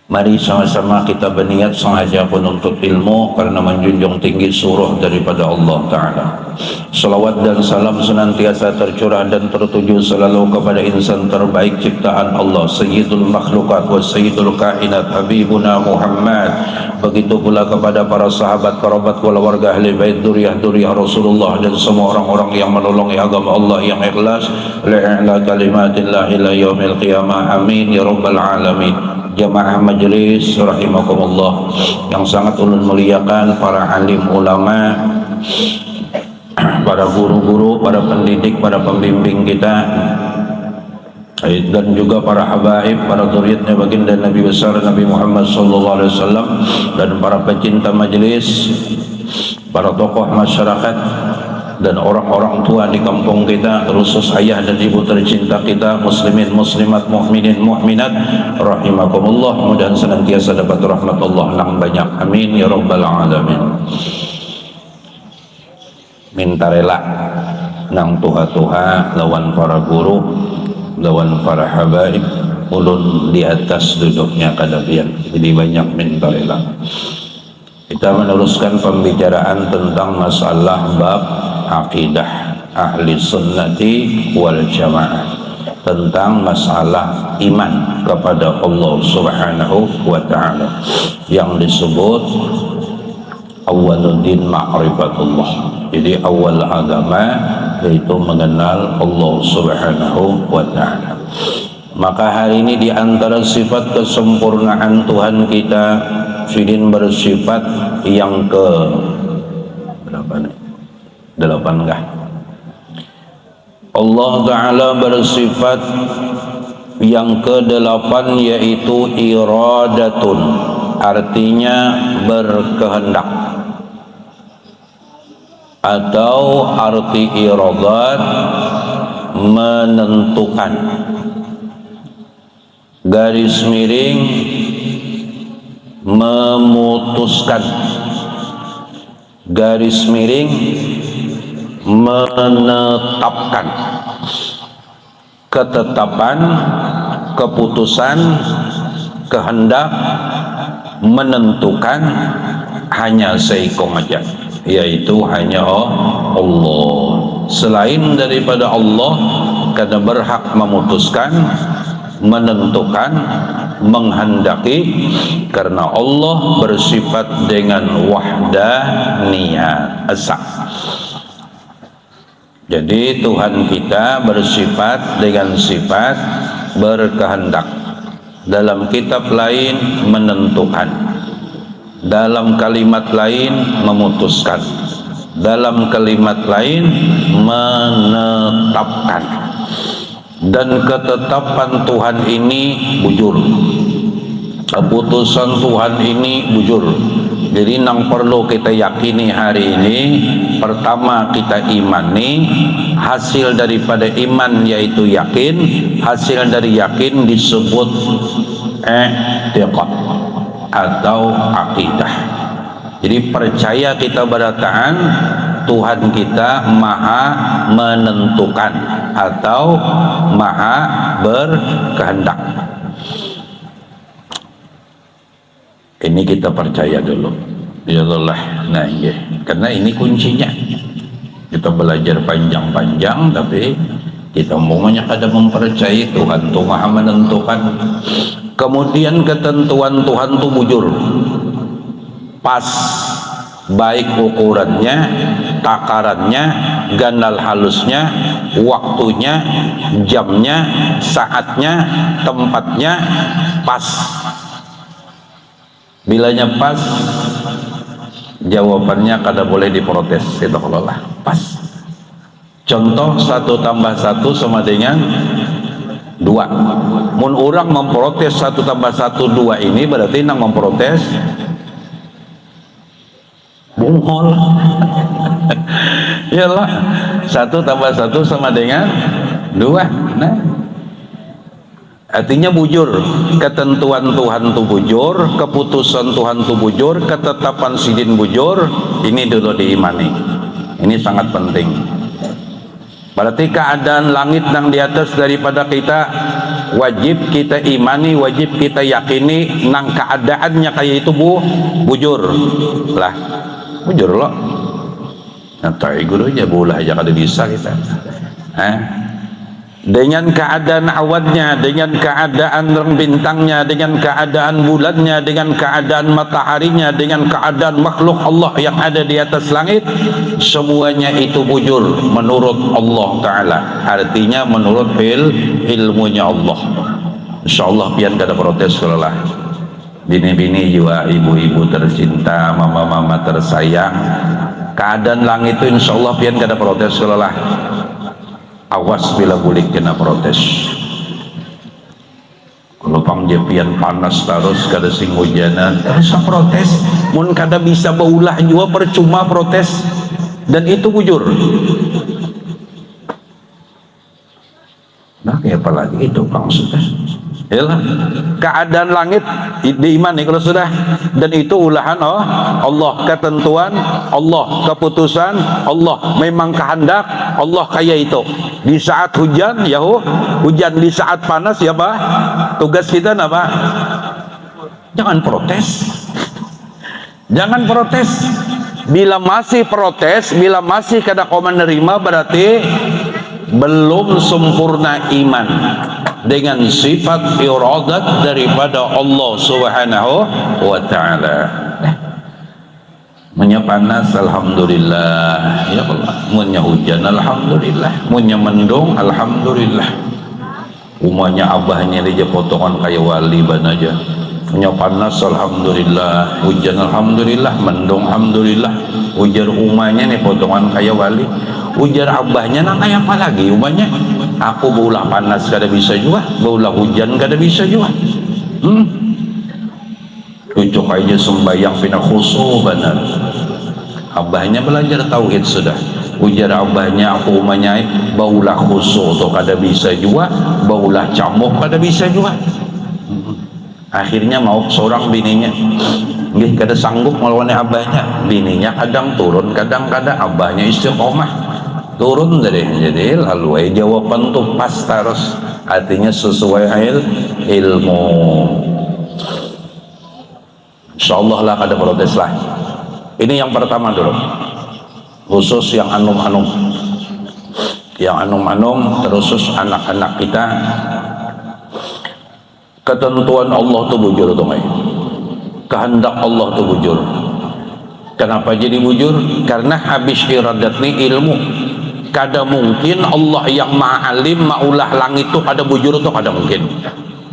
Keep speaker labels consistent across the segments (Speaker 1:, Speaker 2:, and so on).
Speaker 1: Mari sama-sama kita berniat sengaja penuntut ilmu karena menjunjung tinggi surah daripada Allah Ta'ala. Salawat dan salam senantiasa tercurah dan tertuju selalu kepada insan terbaik ciptaan Allah, Sayyidul Makhlukat wa Sayyidul Kainat, Habibuna Muhammad. Begitu pula kepada para sahabat, kerabat, keluarga, ahli bait, duriyah Rasulullah dan semua orang-orang yang menolongi agama Allah yang ikhlas li'ila kalimatillah ila yaumil qiyamah. Amin ya rabbal alamin. Jamaah majelis rahimakumullah yang sangat ulun muliakan, para alim ulama, para guru-guru, para pendidik, para pembimbing kita, dan juga para habaib, para zuriatnya baginda Nabi besar Nabi Muhammad SAW, dan para pecinta majelis, para tokoh masyarakat, dan orang-orang tua di kampung kita, khusus ayah dan ibu tercinta kita, muslimin, muslimat, mu'minin, mu'minat rahimakumullah. Mudah senantiasa dapat rahmat Allah yang banyak. Amin ya rabbal alamin. Minta rela nang tuha-tuha lawan para guru, lawan para habaib, ulun di atas duduknya kadapian. Jadi banyak minta rela. Kita meneruskan pembicaraan tentang masalah bab akidah ahli sunnati wal jamaah, tentang masalah iman kepada Allah subhanahu wa ta'ala yang disebut awwaluddin ma'rifatullah. Jadi awal agama yaitu mengenal Allah subhanahu wa ta'ala. Maka hari ini di antara sifat kesempurnaan Tuhan kita, Fidin bersifat yang ke berapa nih? 8 enggak? Allah Ta'ala bersifat yang ke-8 yaitu iradatun, artinya berkehendak, atau arti iradat menentukan, garis miring memutuskan, garis miring menetapkan, ketetapan, keputusan, kehendak, menentukan hanya seikong aja, yaitu hanya Allah. Selain daripada Allah karena berhak memutuskan, menentukan, menghendaki, karena Allah bersifat dengan wahdaniyah asa. Jadi Tuhan kita bersifat dengan sifat berkehendak. Dalam kitab lain menentukan, dalam kalimat lain memutuskan, dalam kalimat lain menetapkan. Dan ketetapan Tuhan ini bujur, keputusan Tuhan ini bujur. Jadi yang perlu kita yakini hari ini, pertama kita imani, hasil daripada iman yaitu yakin, hasil dari yakin disebut i'tiqad atau akidah. Jadi percaya kita berataan Tuhan kita maha menentukan atau maha berkehendak. Ini kita percaya dulu, ya Allah. Nah, iya. Karena ini kuncinya. Kita belajar panjang-panjang, tapi kita umumnya kada mempercayai Tuhan itu maha menentukan. Kemudian ketentuan Tuhan itu bujur, pas, baik ukurannya, takarannya, gandal halusnya, waktunya, jamnya, saatnya, tempatnya pas. Bilanya pas, jawabannya kada boleh diprotes, itu kalau lah pas. Contoh 1 tambah 1 sama dengan 2. Mun orang memprotes 1 tambah 1 2 ini berarti nang memprotes bungol. Iyalah, 1 tambah 1 sama dengan 2. Nah, artinya bujur, ketentuan Tuhan itu bujur, keputusan Tuhan itu bujur, ketetapan sidin bujur. Ini dulu diimani. Ini sangat penting. Berarti keadaan langit yang di atas daripada kita wajib kita imani, wajib kita yakini nang keadaannya kayak itu bujur lah, bujur loh. Nanti guru aja bola aja kada bisa kita. Dengan keadaan awannya, dengan keadaan bintangnya, dengan keadaan bulannya, dengan keadaan mataharinya, dengan keadaan makhluk Allah yang ada di atas langit, semuanya itu bujur menurut Allah Ta'ala. Artinya menurut ilmunya Allah. InsyaAllah pian kada protes kalau lah. Bini-bini juga, ibu-ibu tercinta, mama-mama tersayang, keadaan langit itu insyaallah pian kada protes kalau lah. Awas bila boleh kena protes. Kalau pangjepian panas terus kada sing hujanan terus protes, mun kada bisa baulah juga percuma protes, dan itu bujur. Nah kayak apa lagi itu Kang sudah. Yalah, keadaan langit diimani kalau sudah, dan itu ulahan Allah, ketentuan Allah, keputusan Allah, memang kehendak Allah kayak itu. Di saat hujan ya hujan, di saat panas ya Pak, tugas kita apa? Jangan protes. Jangan protes. Bila masih protes, bila masih kada kau menerima, berarti belum sempurna iman dengan sifat iradat daripada Allah Subhanahu wa Ta'ala. Munnya panas alhamdulillah ya Allah, munnya hujan alhamdulillah, munnya mendung alhamdulillah. Umanya abahnya dia potongan kayak wali ban aja. Munnya panas alhamdulillah, hujan alhamdulillah, mendung alhamdulillah. Ujar umanya nih potongan kayak wali, ujar abahnya nak kayak apa lagi umanya. Aku baulah panas kada bisa juga, baulah hujan kada bisa juga. Cucuk aja sembahyang pina khusyuk benar. Abahnya belajar tauhid sudah. Ujar abahnya, aku umanya baulah khusyuk tu kada bisa juga, baulah camuk kada bisa juga. Akhirnya mau seorang bininya, nggih kada sanggup melawan abahnya. Bininya kadang turun, kadang-kadang abahnya istiqomah. Turun jadi lalu jawaban tuh pas terus, artinya sesuai ilmu. InsyaAllah lah kada protes lah. Ini yang pertama dulu, khusus yang anum-anum, terusus anak-anak kita. Ketentuan Allah tuh bujur tuh mai, kehendak Allah tuh bujur. Kenapa jadi bujur? Karena habis iradat ni ilmu. Kada mungkin Allah yang ma'alim ma'ulah langit tuh kada bujur tuh kada mungkin.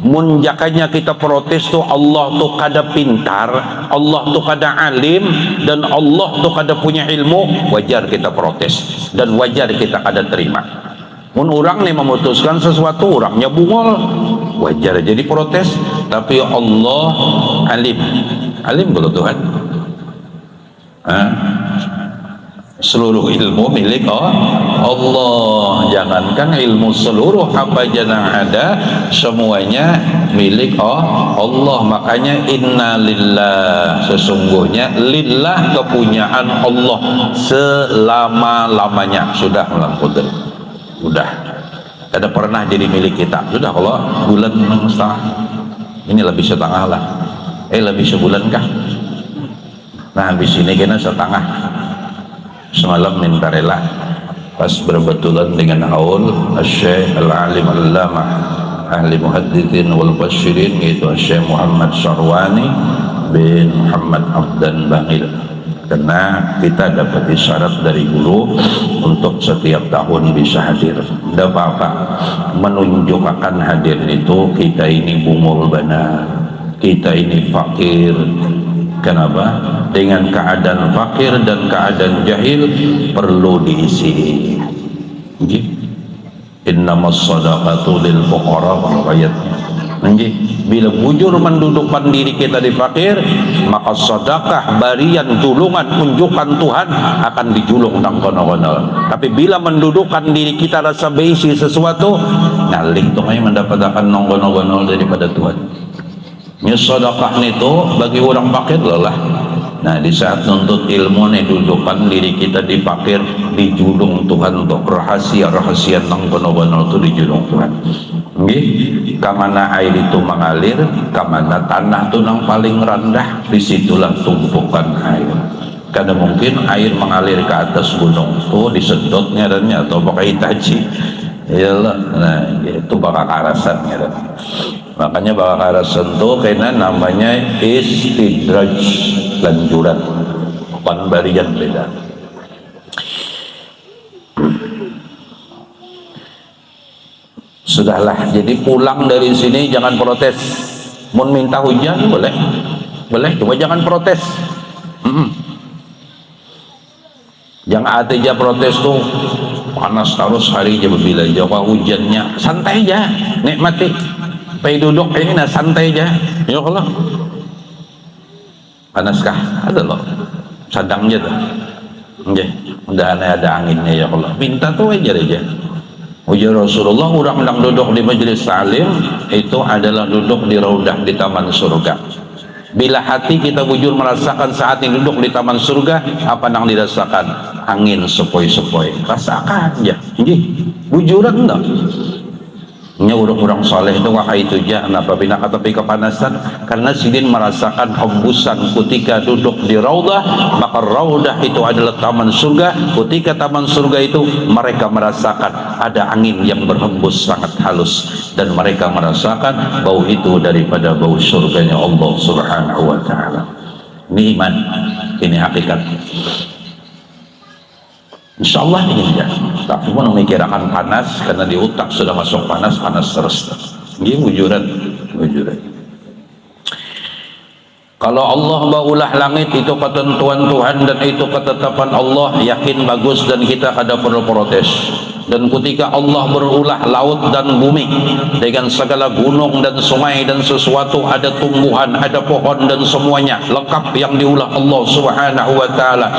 Speaker 1: Munjakanya kita protes tuh Allah tuh kada pintar, Allah tuh kada alim, dan Allah tuh kada punya ilmu, wajar kita protes dan wajar kita kada terima. Mun orang nih memutuskan sesuatu, orangnya bungol, wajar jadi protes. Tapi Allah alim kalau Tuhan. Seluruh ilmu milik Allah. Jangankan ilmu, seluruh apa yang ada semuanya milik Allah. Makanya inna lillah, sesungguhnya lillah kepunyaan Allah selama-lamanya. Sudah melampaukan, sudah ada pernah jadi milik kita. Sudah kalau bulan setengah ini lebih setengah lah, lebih sebulan kah? Nah habis ini kena setengah. Semalam minta rela pas berbetulan dengan haul Syekh Al-Alim Al-Lamah ahli muhaddithin wal basyirin, yaitu Syekh Muhammad Sarwani bin Muhammad Abdan Bangil. Karena kita dapat isyarat dari guru untuk setiap tahun bisa hadir. Tidak apa-apa, menunjuk akan hadir itu kita ini bungul benar, kita ini fakir. Kenapa? Dengan keadaan fakir dan keadaan jahil perlu diisi. Innamas shadaqatu lil fuqara, ayatnya. Bila bujur mendudukkan diri kita di fakir, maka sedekah, barian, tulungan, unjukan Tuhan akan dijulung nang kono-kono. Tapi bila mendudukkan diri kita rasa beisi sesuatu, ngalih tuh mendapatkan nang kono-kono daripada Tuhan. Sedekah itu bagi orang fakir lelah. Nah di saat nuntut ilmu nih, dudukkan diri kita di fakir, dijulung Tuhan untuk rahasia-rahasia nang kono-kono itu dijulung Tuhan. kamana air itu mengalir, kamana tanah itu yang paling rendah, disitulah tumpukan air. Karena mungkin air mengalir ke atas gunung tuh disedot ngarannya atau pakai Hitachi, iyalah, nah itu bakakarasan ngarannya. Makanya bakakarasan tuh kena namanya istidraj, lanjuran, bukan barian beda. Sudahlah, jadi pulang dari sini jangan protes. Mau minta hujan boleh, cuma jangan protes. Jangan aja protes tuh panas terus hari aja bila jawab hujannya, santai aja, nikmati. Pai duduk ini nah santai aja. Ya Allah. Panaskah? Ada loh. Sedangnya tuh. Nggih, mudah ada anginnya ya Allah. Minta tuh aja. Ujar Rasulullah, orang yang duduk di majelis salim itu adalah duduk di raudah di taman surga. Bila hati kita bujur merasakan saat ini duduk di taman surga, apa yang dirasakan? Angin sepoi-sepoi. Rasakan ya. Nggih, bujuran enggak? Nya orang-orang soleh itu kayak itu aja. Kenapa bina kata kepanasan? Karena sidin merasakan hembusan ketika duduk di raudah, maka raudah itu adalah taman surga. Ketika taman surga itu mereka merasakan ada angin yang berhembus sangat halus, dan mereka merasakan bau itu daripada bau surganya Allah Subhanahu wa taala. Ini iman, ini hakikat. Insya Allah ini ya, tapi mau memikirkan panas karena di otak sudah masuk panas terus. Ini wujudan. Kalau Allah baulah langit itu ketentuan Tuhan dan itu ketetapan Allah, yakin bagus dan kita kada perlu protes. Dan ketika Allah berulah laut dan bumi dengan segala gunung dan sungai dan sesuatu, ada tumbuhan, ada pohon dan semuanya lengkap yang diulah Allah Subhanahu wa taala.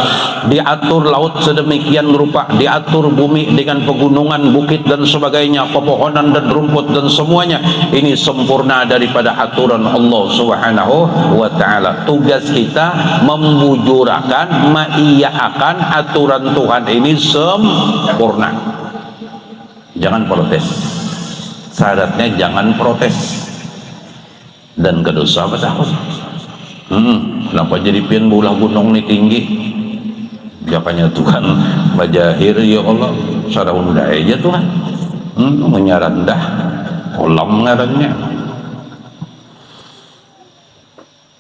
Speaker 1: Diatur laut sedemikian rupa, diatur bumi dengan pegunungan, bukit dan sebagainya, pepohonan dan rumput dan semuanya. Ini sempurna daripada aturan Allah Subhanahu wa taala. Tugas kita membujurakan, maiyakan aturan Tuhan ini sempurna. Jangan protes. Syaratnya jangan protes. Dan kedosa apa takut? Kenapa jadi pian bulah gunung ini tinggi? Jakanya Tuhan majahir ya Allah, saraunda aja Tuhan. Menyarandah kolam ngarannya.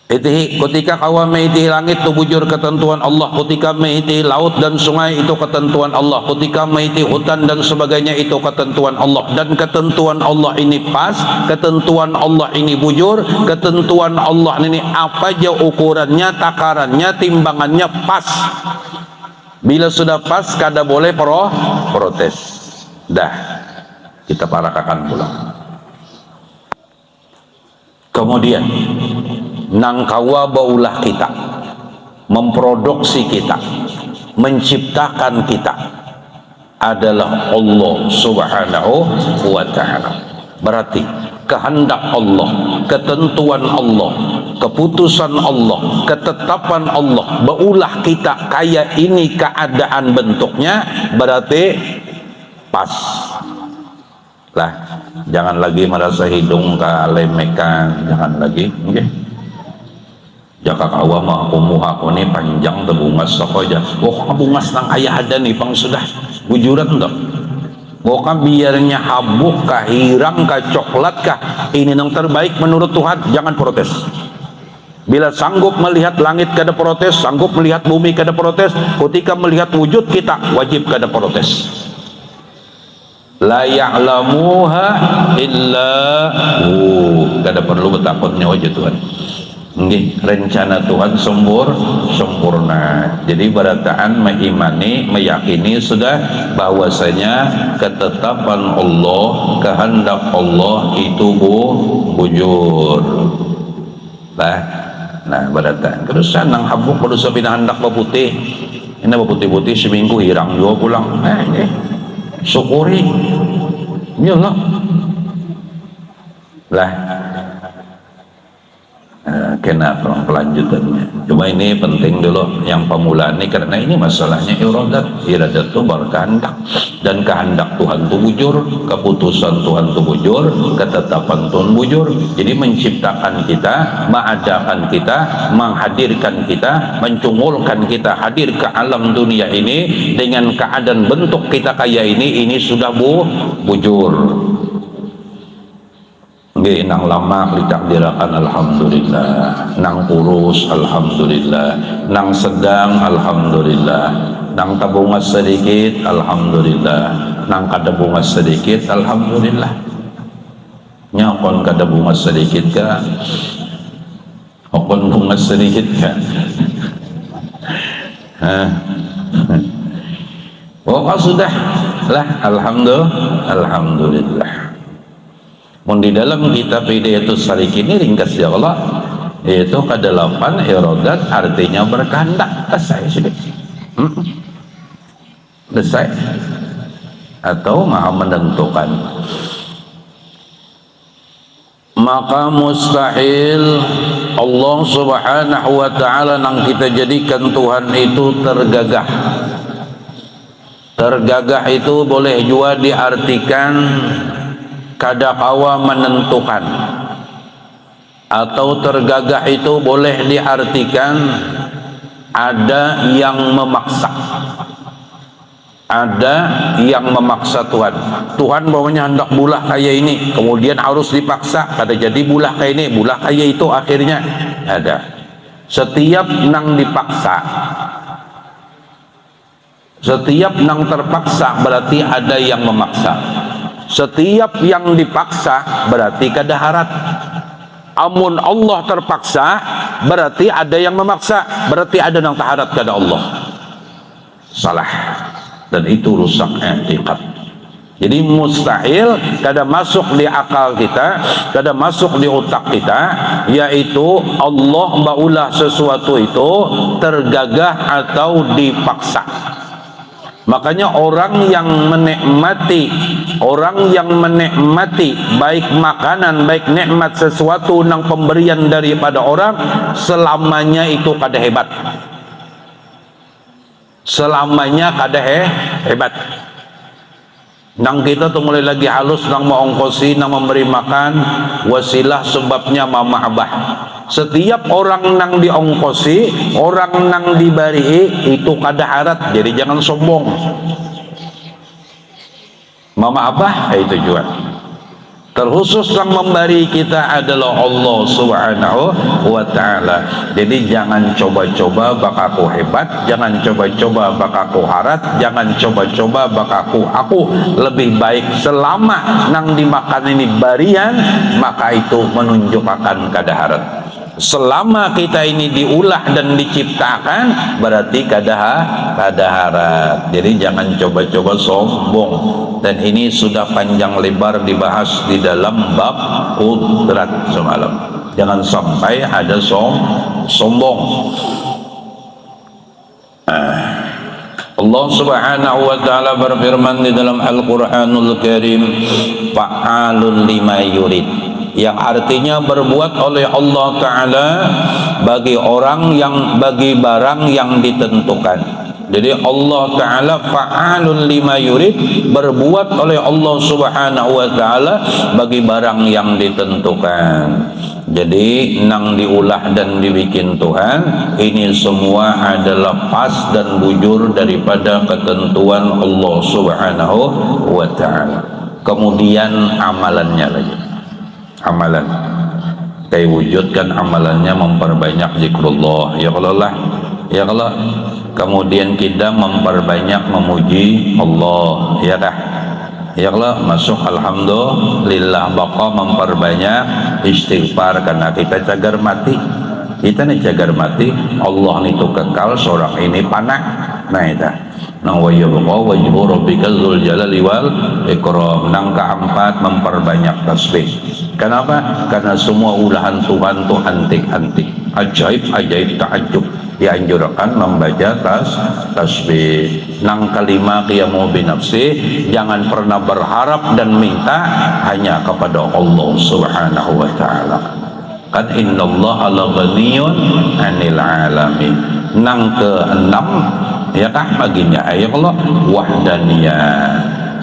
Speaker 1: Ketika kawa mehiti langit itu bujur ketentuan Allah, ketika mehiti laut dan sungai itu ketentuan Allah, ketika mehiti hutan dan sebagainya itu ketentuan Allah. Dan ketentuan Allah ini pas, ketentuan Allah ini bujur, ketentuan Allah ini apa aja ukurannya, takarannya, timbangannya pas. Bila sudah pas kada boleh protes. Dah kita parakakan pulang. Kemudian nangkawa baulah kita, memproduksi kita, menciptakan kita adalah Allah Subhanahu wa ta'ala. Berarti kehendak Allah, ketentuan Allah, keputusan Allah, ketetapan Allah, baulah kita kayak ini keadaan bentuknya, berarti pas lah. Jangan lagi merasa hidung kalemekan, jangan lagi. Okay. Jaka kawa mah aku ini panjang tebungas toko aja. Oh bungas nang ayah ada nih pang sudah bujuran enggak? Oh kan biarnya habuk kah, hirang kah, coklat kah, ini yang terbaik menurut Tuhan, jangan protes. Bila sanggup melihat langit kada protes, sanggup melihat bumi kada protes, ketika melihat wujud kita wajib kada protes. La ya'lamuha illa hu, kada perlu bertakutnya wajah Tuhan. Nggih, rencana Tuhan sempurna. Jadi berataan mengimani, meyakini sudah bahwasanya ketetapan Allah, kehendak Allah itu bujur. Nah berataan. Terus nang habuk baru sapina hendak putih. Ini putih-putih seminggu hirang juga pulang. Ini syukuri. Iyalah. Lah. Kena pelanjutannya. Cuma ini penting dulu yang pemula ini, karena ini masalahnya iradat itu berkehendak. dan kehendak Tuhan itu bujur, keputusan Tuhan itu bujur, ketetapan Tuhan bujur. Jadi menciptakan kita, mengadakan kita, menghadirkan kita, mencungulkan kita hadir ke alam dunia ini dengan keadaan bentuk kita kayak ini sudah bujur. Nggih, nang lama ditakdirakan alhamdulillah, nang kurus alhamdulillah, nang sedang alhamdulillah, nang tabungas sedikit alhamdulillah, nang kada bungas sedikit alhamdulillah. Nyakon kada bungas sedikit ka, okon bungas sedikit ka. Pokoknya sudah lah, alhamdulillah. Mun di dalam kitab Hidayatus Salikin ini ringkas ya Allah, yaitu kedelapan iradat artinya berkehendak. Selesai sudah. Selesai. Atau maha menentukan. Maka mustahil Allah subhanahu wa ta'ala nang kita jadikan Tuhan itu tergagah. Tergagah itu boleh juga diartikan kadakawa menentukan, atau tergagah itu boleh diartikan ada yang memaksa. Ada yang memaksa Tuhan. Tuhan bawanya hendak bulah kayak ini, kemudian harus dipaksa, kada jadi bulah kayak ini, bulah kayak itu akhirnya. Ada. Setiap nang dipaksa, setiap nang terpaksa berarti ada yang memaksa. Setiap yang dipaksa berarti kada harat. Amun Allah terpaksa berarti ada yang memaksa, berarti ada yang taharat kada Allah. Salah. Dan itu rusak i'tiqad. Jadi mustahil kada masuk di akal kita, kada masuk di otak kita, yaitu Allah baulah sesuatu itu tergagah atau dipaksa. Makanya orang yang menikmati baik makanan, baik nikmat sesuatu nang pemberian daripada orang, selamanya itu kada hebat. Selamanya kada hebat. Nang kita tuh mulai lagi halus nang mengongkosi, nang memberi makan, wasilah sebabnya mama abah. Setiap orang nang diongkosi, orang nang dibari itu kada harat, jadi jangan sombong. Mama abah itu juga. Terkhusus yang memberi kita adalah Allah subhanahu wa ta'ala. Jadi jangan coba-coba bakaku hebat, jangan coba-coba bakaku harat, jangan coba-coba bakaku aku lebih baik. Selama nang dimakan ini barian, maka itu menunjukkan kada harat. Selama kita ini diulah dan diciptakan, berarti kada harat. Jadi jangan coba-coba sombong. Dan ini sudah panjang lebar dibahas di dalam bab kudrat semalam. Jangan sampai ada sombong. Allah subhanahu wa ta'ala berfirman di dalam Al-Quranul Karim, fa'alun lima yurid, yang artinya berbuat oleh Allah Ta'ala bagi barang yang ditentukan. Jadi Allah Ta'ala fa'alun lima yurid, berbuat oleh Allah Subhanahu wa Ta'ala bagi barang yang ditentukan. Jadi nang diulah dan dibikin Tuhan, ini semua adalah pas dan bujur daripada ketentuan Allah Subhanahu wa Ta'ala. Kemudian amalannya lagi, amalan kayak wujudkan amalannya memperbanyak zikrullah, ya Allah, ya Allah. Kemudian kita memperbanyak memuji Allah, ya dah, ya Allah. Masuk alhamdulillah, baka memperbanyak istighfar karena kita cagar mati. Kita nih cagar mati, Allah itu kekal, seorang ini panah. Nah itu nang wajibqa wajhu rabbika dzul jalali wal ikram. Nang keempat memperbanyak tasbih. Kenapa? Karena semua ulahan Tuhan itu antik-antik, ajaib takjub. Dianjurkan membaca tasbih. Nang kelima qiyamu binafsi, jangan pernah berharap dan minta hanya kepada Allah Subhanahu wa Ta'ala. Kan innallaha la ghaniyun 'anil 'alamin. Nang keenam ya kah baginya ayat Allah wahdaniyah.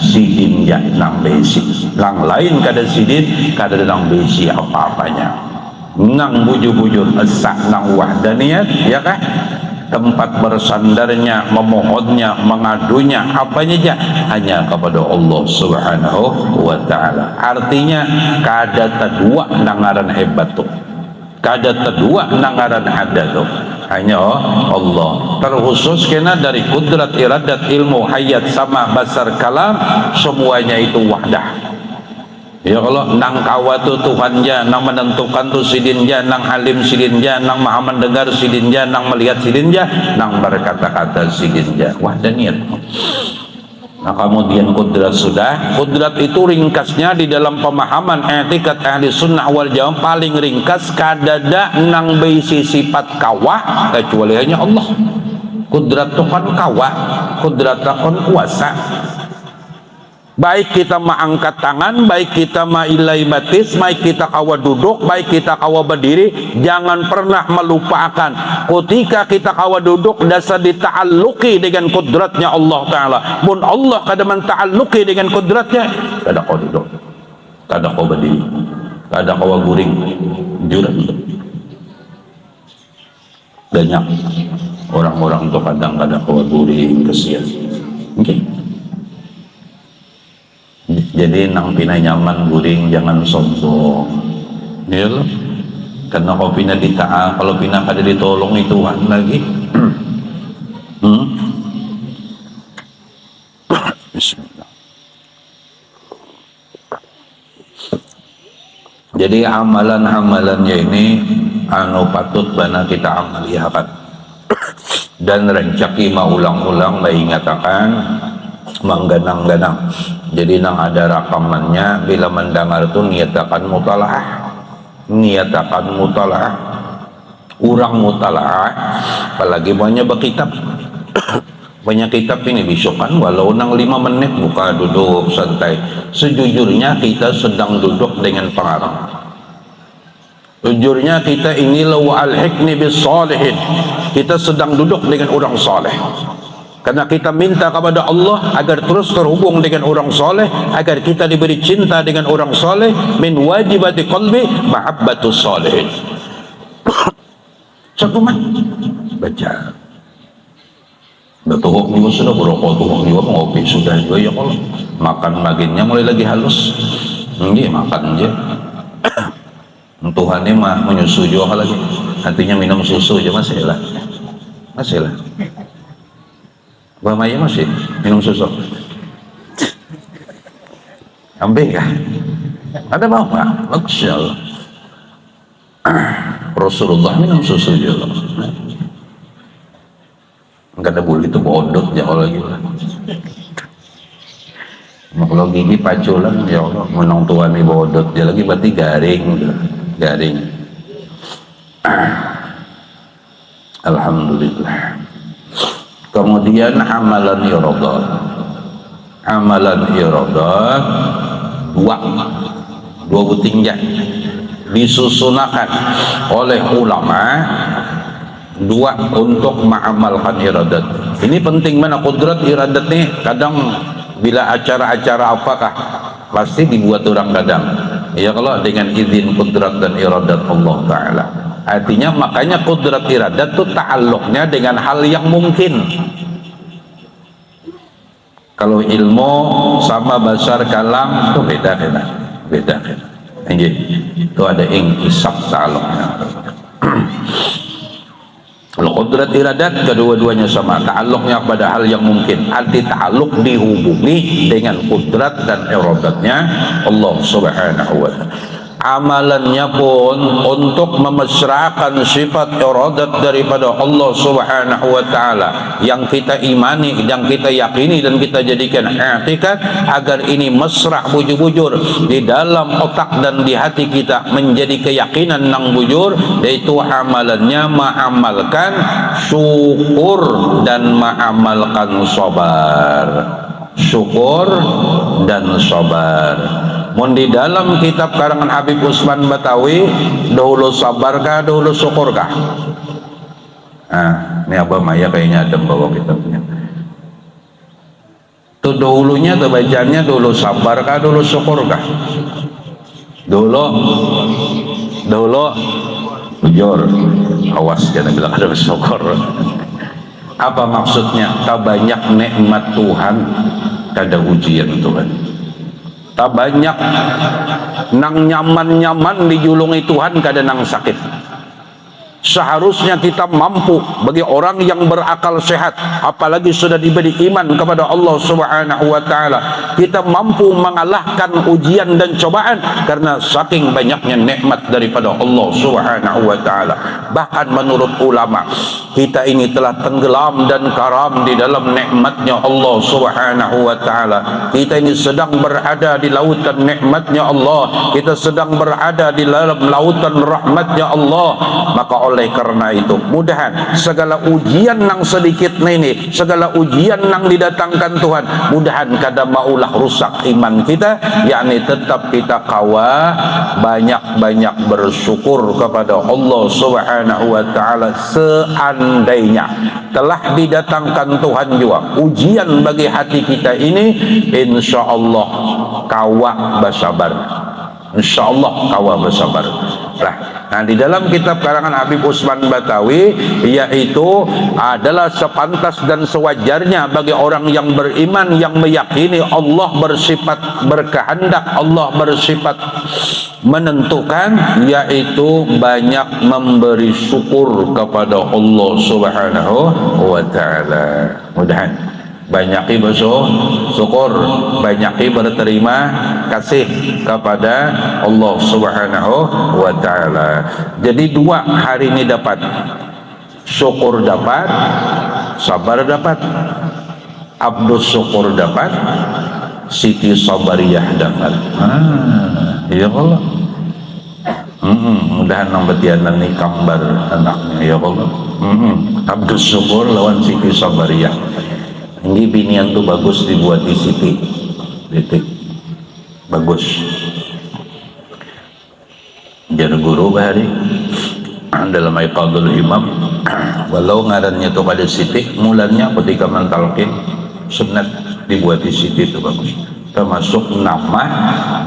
Speaker 1: sidin ya nang besi lang lain kada sidin kada nang besi apa-apanya nang bujur-bujur esak nang wahdaniyat ya kah tempat bersandarnya, memohonnya, mengadunya, apanya aja hanya kepada Allah Subhanahu wa ta'ala. Artinya kada tedua nangaran hebat tuh, kada tedua nangaran ada tuh, hanya Allah. Terkhusus kena dari kudrat, iradat, ilmu, hayat, sama, basar, kalam, semuanya itu wahdah. Ya Allah, nang kawatu Tuhannya, nang menentukan tu sidinja, nang alim sidinja, nang maha mendengar sidinja, nang melihat sidinja, nang berkata-kata sidinja. Wah, dan niat. Nah, kemudian kudrat sudah. Kudrat itu ringkasnya di dalam pemahaman etikat ahli sunnah wal jamaah paling ringkas kadada nang beisi sifat kawah kecuali hanya Allah. Kudrat itu kan kawah, kudrat kan kuasa. Baik kita mengangkat tangan, baik kita mailai batis, baik kita kawa duduk, baik kita kawa berdiri, jangan pernah melupakan ketika kita kawa duduk dasar dita'alluqi dengan kudratnya Allah Ta'ala. Mun Allah kada menta'alluqi dengan kudratnya, kada kau duduk, kada kau berdiri, kada kau guring, jurang. Banyak orang-orang itu kadang kada kau guring, kesian. Okay. Jadi nang pina nyaman guring jangan sombong, ya loh. Karena kalau pina ditaat, kalau pina kada ditolong itu lagi. Bismillah. Jadi amalan-amalannya ini anu patut bana kita amaliakan dan rencaki maulang-ulang mengatakan mengganang-ganang. Jadi nang ada rakamannya bila mendengar itu niatakan mutalaah urang mutalaah, apalagi banyak berkitab banyak kitab ini bisukan walau nang 5 menit buka duduk santai. Sejujurnya kita sedang duduk dengan pengarang, jujurnya kita ini lawa al-hikni bis salihin, kita sedang duduk dengan orang saleh. Karena kita minta kepada Allah agar terus terhubung dengan orang soleh, agar kita diberi cinta dengan orang soleh. Min wajibati qalbi mahabbatus soleh. Cakuman baca. Betul ni sudah berokok tuh ni ngopi sudah juga ya Allah. Makan maginnya mulai lagi halus. Nggih makan aja. Tuhan ini mah menyusu juga lagi. Artinya minum susu aja masih lah. Mbak Maya masih minum susu? Ambil kah? Ada mau nggak? Masya Allah. Rasulullah minum susu juga. Enggak ada bulu itu bodot ya Allah gitu. Kalau gigi paculan ya Allah menang tuan ini bodot dia lagi berarti garing. Alhamdulillah. Kemudian amalan iradat dua butingnya disusunakan oleh ulama dua untuk mengamalkan iradat. Ini penting mana kudrat iradat nih. Kadang bila acara-acara apakah pasti dibuat orang kadang ya kalau dengan izin kudrat dan iradat Allah Ta'ala. Artinya makanya kudrat iradat itu ta'alluqnya dengan hal yang mungkin. Kalau ilmu sama basar kalam itu beda. Itu ada inkisab ta'alluqnya. Kalau kudrat iradat kedua-duanya sama, ta'alluqnya pada hal yang mungkin. Arti ta'alluq dihubungi dengan kudrat dan iradatnya Allah Subhanahu wa ta'ala. Amalannya pun untuk memesrakan sifat iradat daripada Allah Subhanahu wa ta'ala yang kita imani, yang kita yakini dan kita jadikan i'tiqad agar ini mesra bujur-bujur di dalam otak dan di hati kita menjadi keyakinan nang bujur, yaitu amalannya mengamalkan syukur dan mengamalkan sabar. Syukur dan sabar. Mun di dalam kitab karangan Habib Usman Batawi, dahulu sabarkah, dahulu syukurkah? Nah, ini Abah Maya kayaknya ada bawa kitabnya. Tuh dulunya tuh bacaannya dulu sabar kah, dulu syukur kah? Dulu jujur, awas jangan bilang ada syukur. Apa maksudnya? Tak banyak nikmat Tuhan, kada ujian Tuhan. Tak banyak nang nyaman-nyaman dijulungi Tuhan, kada nang sakit. Seharusnya kita mampu, bagi orang yang berakal sehat, apalagi sudah diberi iman kepada Allah Subhanahu wa taala, kita mampu mengalahkan ujian dan cobaan karena saking banyaknya nikmat daripada Allah Subhanahu wa taala. Bahkan menurut ulama, kita ini telah tenggelam dan karam di dalam nikmatnya Allah Subhanahu wa taala. Kita ini sedang berada di lautan nikmatnya Allah, kita sedang berada di dalam lautan rahmatnya Allah. Maka oleh karena itu, mudahan segala ujian nang sedikit ini, segala ujian nang didatangkan Tuhan, mudahan kada maulah rusak iman kita, yakni tetap kita kawa banyak-banyak bersyukur kepada Allah Subhanahu wa taala. Seandainya telah didatangkan Tuhan juga ujian bagi hati kita ini, insyaallah kawa bersabar, insyaallah kawa bersabar. Nah, di dalam kitab karangan Habib Usman Batawi, yaitu adalah sepantas dan sewajarnya bagi orang yang beriman, yang meyakini Allah bersifat berkehendak, Allah bersifat menentukan, yaitu banyak memberi syukur kepada Allah Subhanahu wa taala. Mudahan banyaki bersyukur, banyaki berterima kasih kepada Allah Subhanahu wa taala. Jadi dua hari ini dapat, syukur dapat, sabar dapat. Abdus syukur dapat, Siti Sabariyah dapat. Ya Allah. Mudahan nang betianan ni kambar anaknya, ya Allah. Abdus syukur lawan Siti Sabariyah. Ini binian tuh bagus dibuat di Siti, titik bagus. Jar guru bahari dalam Iqadul Imam, walau ngarannya tuh pada Siti, mulanya ketika mentalkin sunat dibuat di Siti itu bagus. Termasuk nama,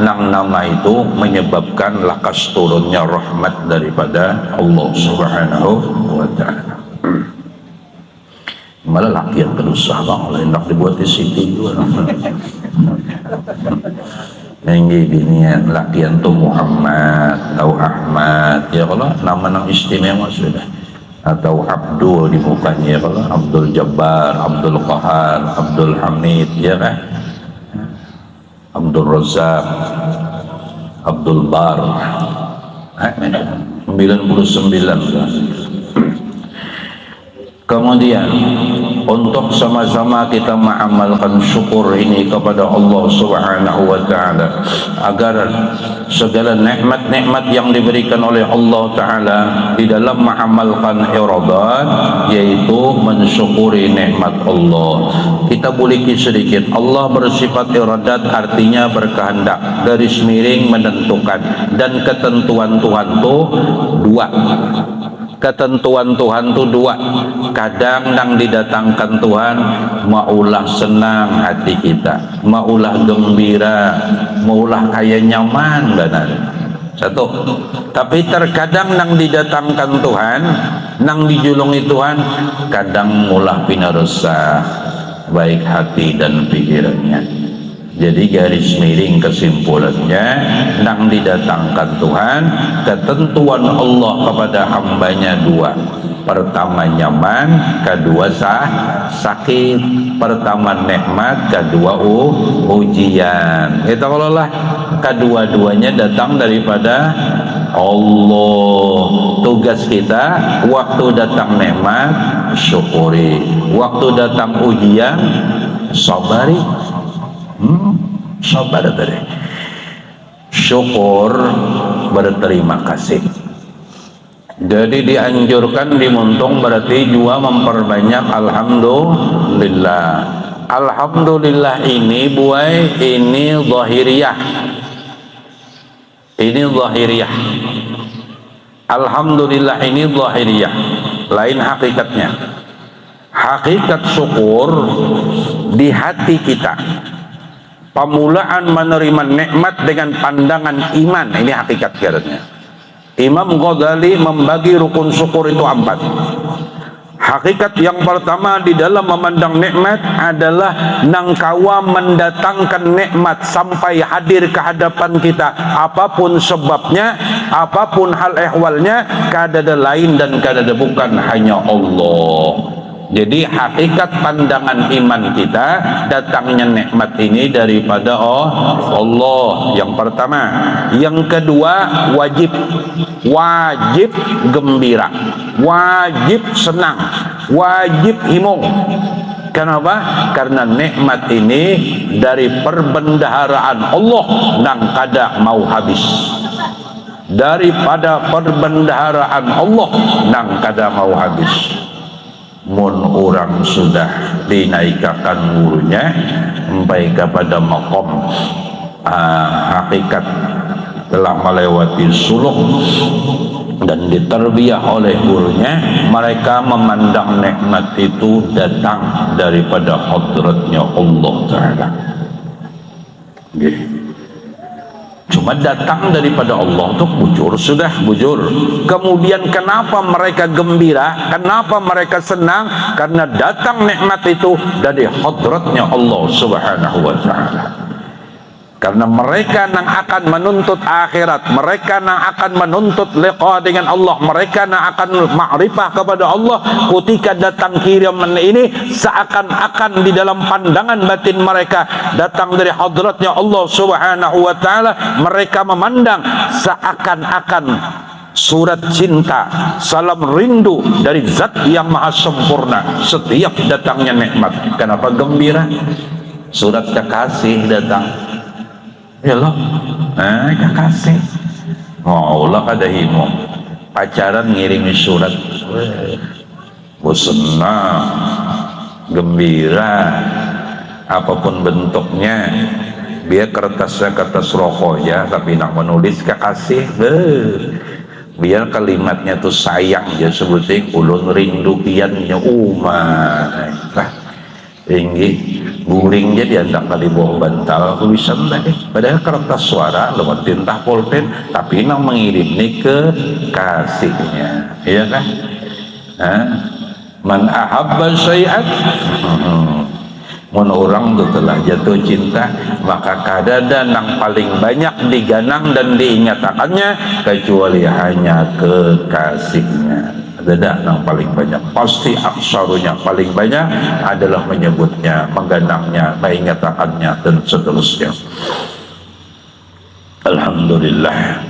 Speaker 1: nama itu menyebabkan lakas turunnya rahmat daripada Allah Subhanahu wa taala. Malah lakian berusaha bang, hendak dibuat di Siti juga. Yang binian lakian tuh Muhammad atau Ahmad, ya kalau nama yang istimewa sudah, atau Abdul di mukanya, ya kalau Abdul Jabbar, Abdul Qahar, Abdul Hamid, ya kan, Abdul Razak, Abdul Bar, 99. Kemudian untuk sama-sama kita mengamalkan syukur ini kepada Allah Subhanahu wa taala, agar segala nikmat-nikmat yang diberikan oleh Allah taala di dalam mengamalkan iradat, yaitu mensyukuri nikmat Allah. Kita buliki sedikit, Allah bersifat iradat artinya berkehendak, garis miring menentukan, dan ketentuan Tuhan itu dua. Ketentuan Tuhan itu dua. Kadang nang didatangkan Tuhan maulah senang hati kita, maulah gembira, maulah kaya nyaman benar. Satu. Tapi terkadang nang didatangkan Tuhan, nang dijulungi Tuhan, kadang maulah pinaresah baik hati dan pikirannya. Jadi garis miring kesimpulannya, nang didatangkan Tuhan, ketentuan Allah kepada hambanya dua. Pertama nyaman, kedua sakit. Pertama nikmat, kedua ujian. Kita kalau lah kedua-duanya datang daripada Allah. Tugas kita waktu datang nikmat syukuri, waktu datang ujian sabari. Sabar tadi, syukur, berterima kasih. Jadi dianjurkan dimuntung berarti juga memperbanyak alhamdulillah. Alhamdulillah ini buai, ini zahiriyah, ini zahiriyah. Alhamdulillah ini zahiriyah, lain hakikatnya. Hakikat syukur di hati kita. Pemulaan menerima nikmat dengan pandangan iman, ini hakikat kiratnya. Imam Ghazali membagi rukun syukur itu 4. Hakikat yang pertama di dalam memandang nikmat adalah nangkawa mendatangkan nikmat sampai hadir ke hadapan kita, apapun sebabnya, apapun hal ehwalnya, kadada lain dan kadada bukan, hanya Allah. Jadi hakikat pandangan iman kita, datangnya nikmat ini daripada Allah, yang pertama. Yang kedua, wajib gembira, wajib senang, wajib himung. Kenapa? Karena nikmat ini dari perbendaharaan Allah nang kada mau habis. Daripada perbendaharaan Allah nang kada mau habis. Mun orang sudah dinaikkan gurunya sampai kepada makom hakikat telah melewati suluk dan diterbiah oleh gurunya, mereka memandang nikmat itu datang daripada hadratnya Allah Ta'ala. Cuma datang daripada Allah tuh sudah bujur. Kemudian kenapa mereka gembira, kenapa mereka senang? Karena datang nikmat itu dari hadratnya Allah Subhanahu wa Ta'ala. Karena mereka yang akan menuntut akhirat, mereka yang akan menuntut liqa dengan Allah, mereka yang akan ma'rifah kepada Allah, ketika datang kiriman ini seakan-akan di dalam pandangan batin mereka datang dari hadratnya Allah Subhanahu wa Ta'ala. Mereka memandang seakan-akan surat cinta, salam rindu dari zat yang maha sempurna setiap datangnya nikmat. Kenapa gembira? Surat kekasih datang. Ya loh, kekasih maulah kada himo pacaran ngirimi surat, senang, gembira, apapun bentuknya, biar kertasnya kertas rokok ya, tapi nak menulis kekasih, biar kalimatnya tuh sayang ya, sebutin ulun rindu piannya tinggi guring jadi andak kali bawah bantal tulisan tadi, padahal kertas suara lewat tinta pulpen, tapi nang mengirim nih ke kasihnya, iya kan? Man ahabba syai'an, mun orang tuh telah jatuh cinta, maka kadada nang paling banyak diganang dan diingatakannya kecuali hanya kekasihnya. Ada yang paling banyak, pasti aksarunya paling banyak adalah menyebutnya, mengganangnya, mengingatakannya dan seterusnya. Alhamdulillah.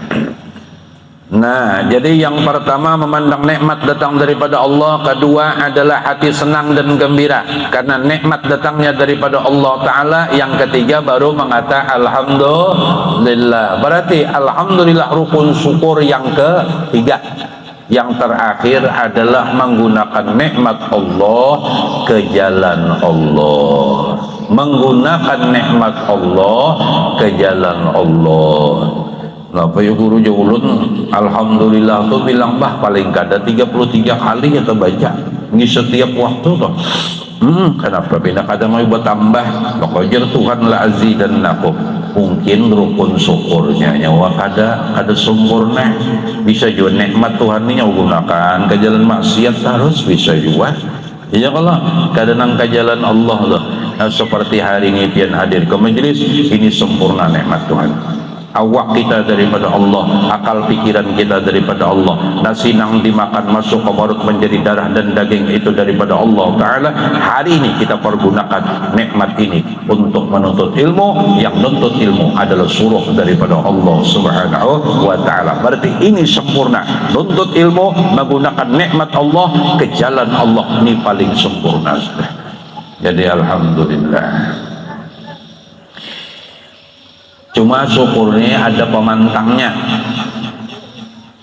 Speaker 1: Nah, jadi yang pertama memandang nikmat datang daripada Allah, kedua adalah hati senang dan gembira karena nikmat datangnya daripada Allah Ta'ala, yang ketiga baru mengata alhamdulillah. Berarti alhamdulillah rukun syukur yang ketiga. Yang terakhir adalah menggunakan nikmat Allah ke jalan Allah, menggunakan nikmat Allah ke jalan Allah. Kenapa ya guru jauhlun alhamdulillah tuh bilang bah paling kada 33 kali kita baca ini setiap waktu tuh. Kenapa bina kada mau buat tambah, pokoknya Tuhan la azidannakum. Mungkin rukun syukurnya nyawa kada sempurna, bisa juga nikmat Tuhan ini gunakan ke jalan maksiat harus bisa juga. Iya kalau kada nang ke jalan Allah loh. Nah, seperti hari ini pian hadir ke majelis ini sempurna nikmat Tuhan. Awak kita daripada Allah, akal pikiran kita daripada Allah, nasi nang dimakan masuk ke perut menjadi darah dan daging itu daripada Allah Ta'ala. Hari ini kita pergunakan nikmat ini untuk menuntut ilmu, yang menuntut ilmu adalah suruh daripada Allah Subhanahu wa Ta'ala. Berarti ini sempurna, menuntut ilmu menggunakan nikmat Allah ke jalan Allah, ini paling sempurna sudah. Jadi alhamdulillah. Cuma syukurnya ada pemantangnya,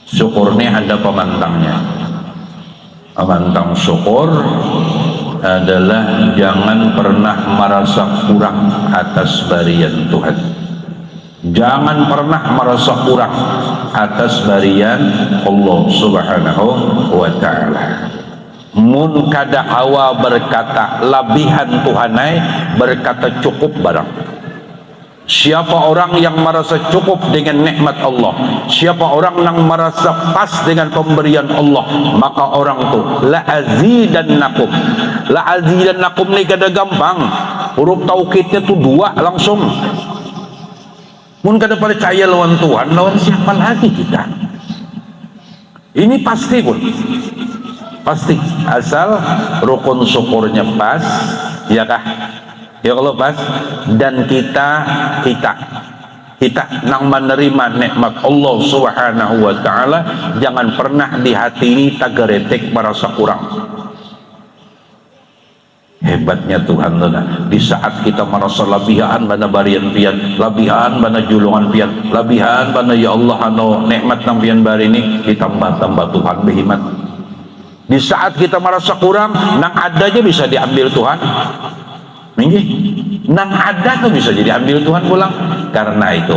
Speaker 1: syukurnya ada pemantangnya. Pemantang syukur adalah jangan pernah merasa kurang atas barian Tuhan. Jangan pernah merasa kurang atas barian Allah Subhanahu wa Ta'ala. mun kada awa berkata labihan Tuhanai, berkata cukup barang. Siapa orang yang merasa cukup dengan nikmat Allah, siapa orang yang merasa pas dengan pemberian Allah, maka orang tu la azidannakum. La azidannakum ni kada gampang, huruf taukidnya tu dua langsung. Mun kada percaya lawan Tuhan, lawan siapa lagi kita? Ini pasti pun, pasti asal rukun syukurnya pas, ya kah? Ya Allah pas, dan kita nang menerima nikmat Allah Subhanahu wa taala, jangan pernah di hati ini tagaretek merasa kurang. Hebatnya Tuhan tuna, di saat kita merasa labihan bana barian pian, labihan bana julungan pian, labihan bana ya Allah anu nikmat nang pian bari ini, ditambah-tambah Tuhan berhikmat. Di saat kita merasa kurang, nang adanya bisa diambil Tuhan. Nggih, nang ada tuh bisa jadi ambil Tuhan pulang. Karena itu,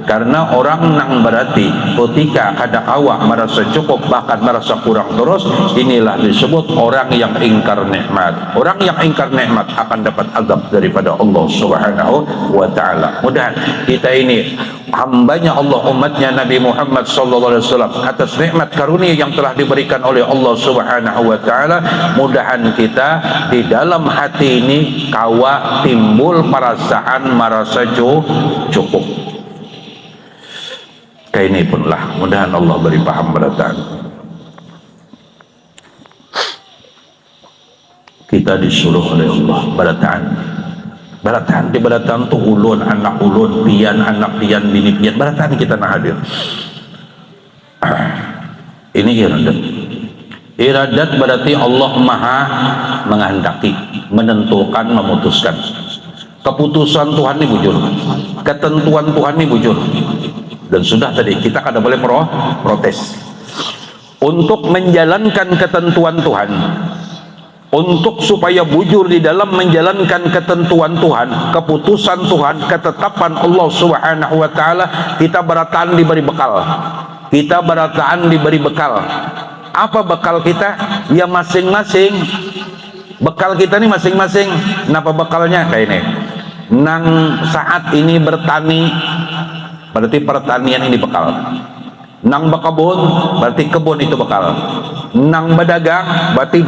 Speaker 1: karena orang nang berarti ketika kada awak merasa cukup bahkan merasa kurang terus, inilah disebut orang yang ingkar nikmat. Orang yang ingkar nikmat akan dapat azab daripada Allah Subhanahu wa taala. Mudah kita ini hambanya Allah, umatnya Nabi Muhammad sallallahu alaihi wasallam, atas nikmat karunia yang telah diberikan oleh Allah Subhanahu wa taala, mudahan kita di dalam hati ini kawa timbul perasaan merasa cukup. Kayak ini pun lah, mudahan Allah beri paham berataan. Kita disuruh oleh Allah berataan di berataan tu ulun anak ulun, pian anak pian, bini pian, berataan kita nak hadir. Ini iradat berarti Allah maha menghendaki, menentukan, memutuskan. Keputusan Tuhan ini bujur, ketentuan Tuhan ini bujur, dan sudah tadi kita kada boleh protes. Untuk menjalankan ketentuan Tuhan, untuk supaya bujur di dalam menjalankan ketentuan Tuhan, keputusan Tuhan, ketetapan Allah Subhanahu wa taala, kita berataan diberi bekal. Kita berataan diberi bekal. Apa bekal kita? Ya masing-masing. Bekal kita ini masing-masing. Kenapa bekalnya? Kayak ini. Nang saat ini bertani, berarti pertanian ini bekal. Nang berkebun, berarti kebun itu bekal. Nang berdagang, berarti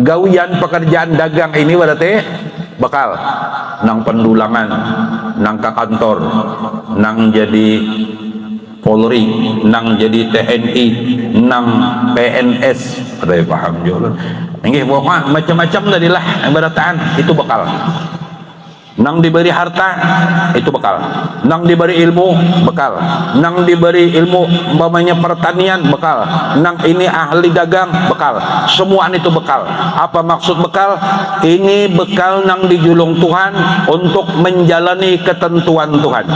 Speaker 1: gawian pekerjaan dagang ini berarti bekal. Nang pendulangan, nang ke kantor, nang jadi Polri, nang jadi TNI, nang PNS, ada yang paham juga. Nggih, pokoknya macam-macam tadilah berataan itu bekal. Nang diberi harta itu bekal, nang diberi ilmu bekal, nang diberi ilmu umpamanya pertanian bekal, nang ini ahli dagang bekal, semua itu bekal. Apa maksud bekal? Ini bekal nang dijulung Tuhan untuk menjalani ketentuan Tuhan.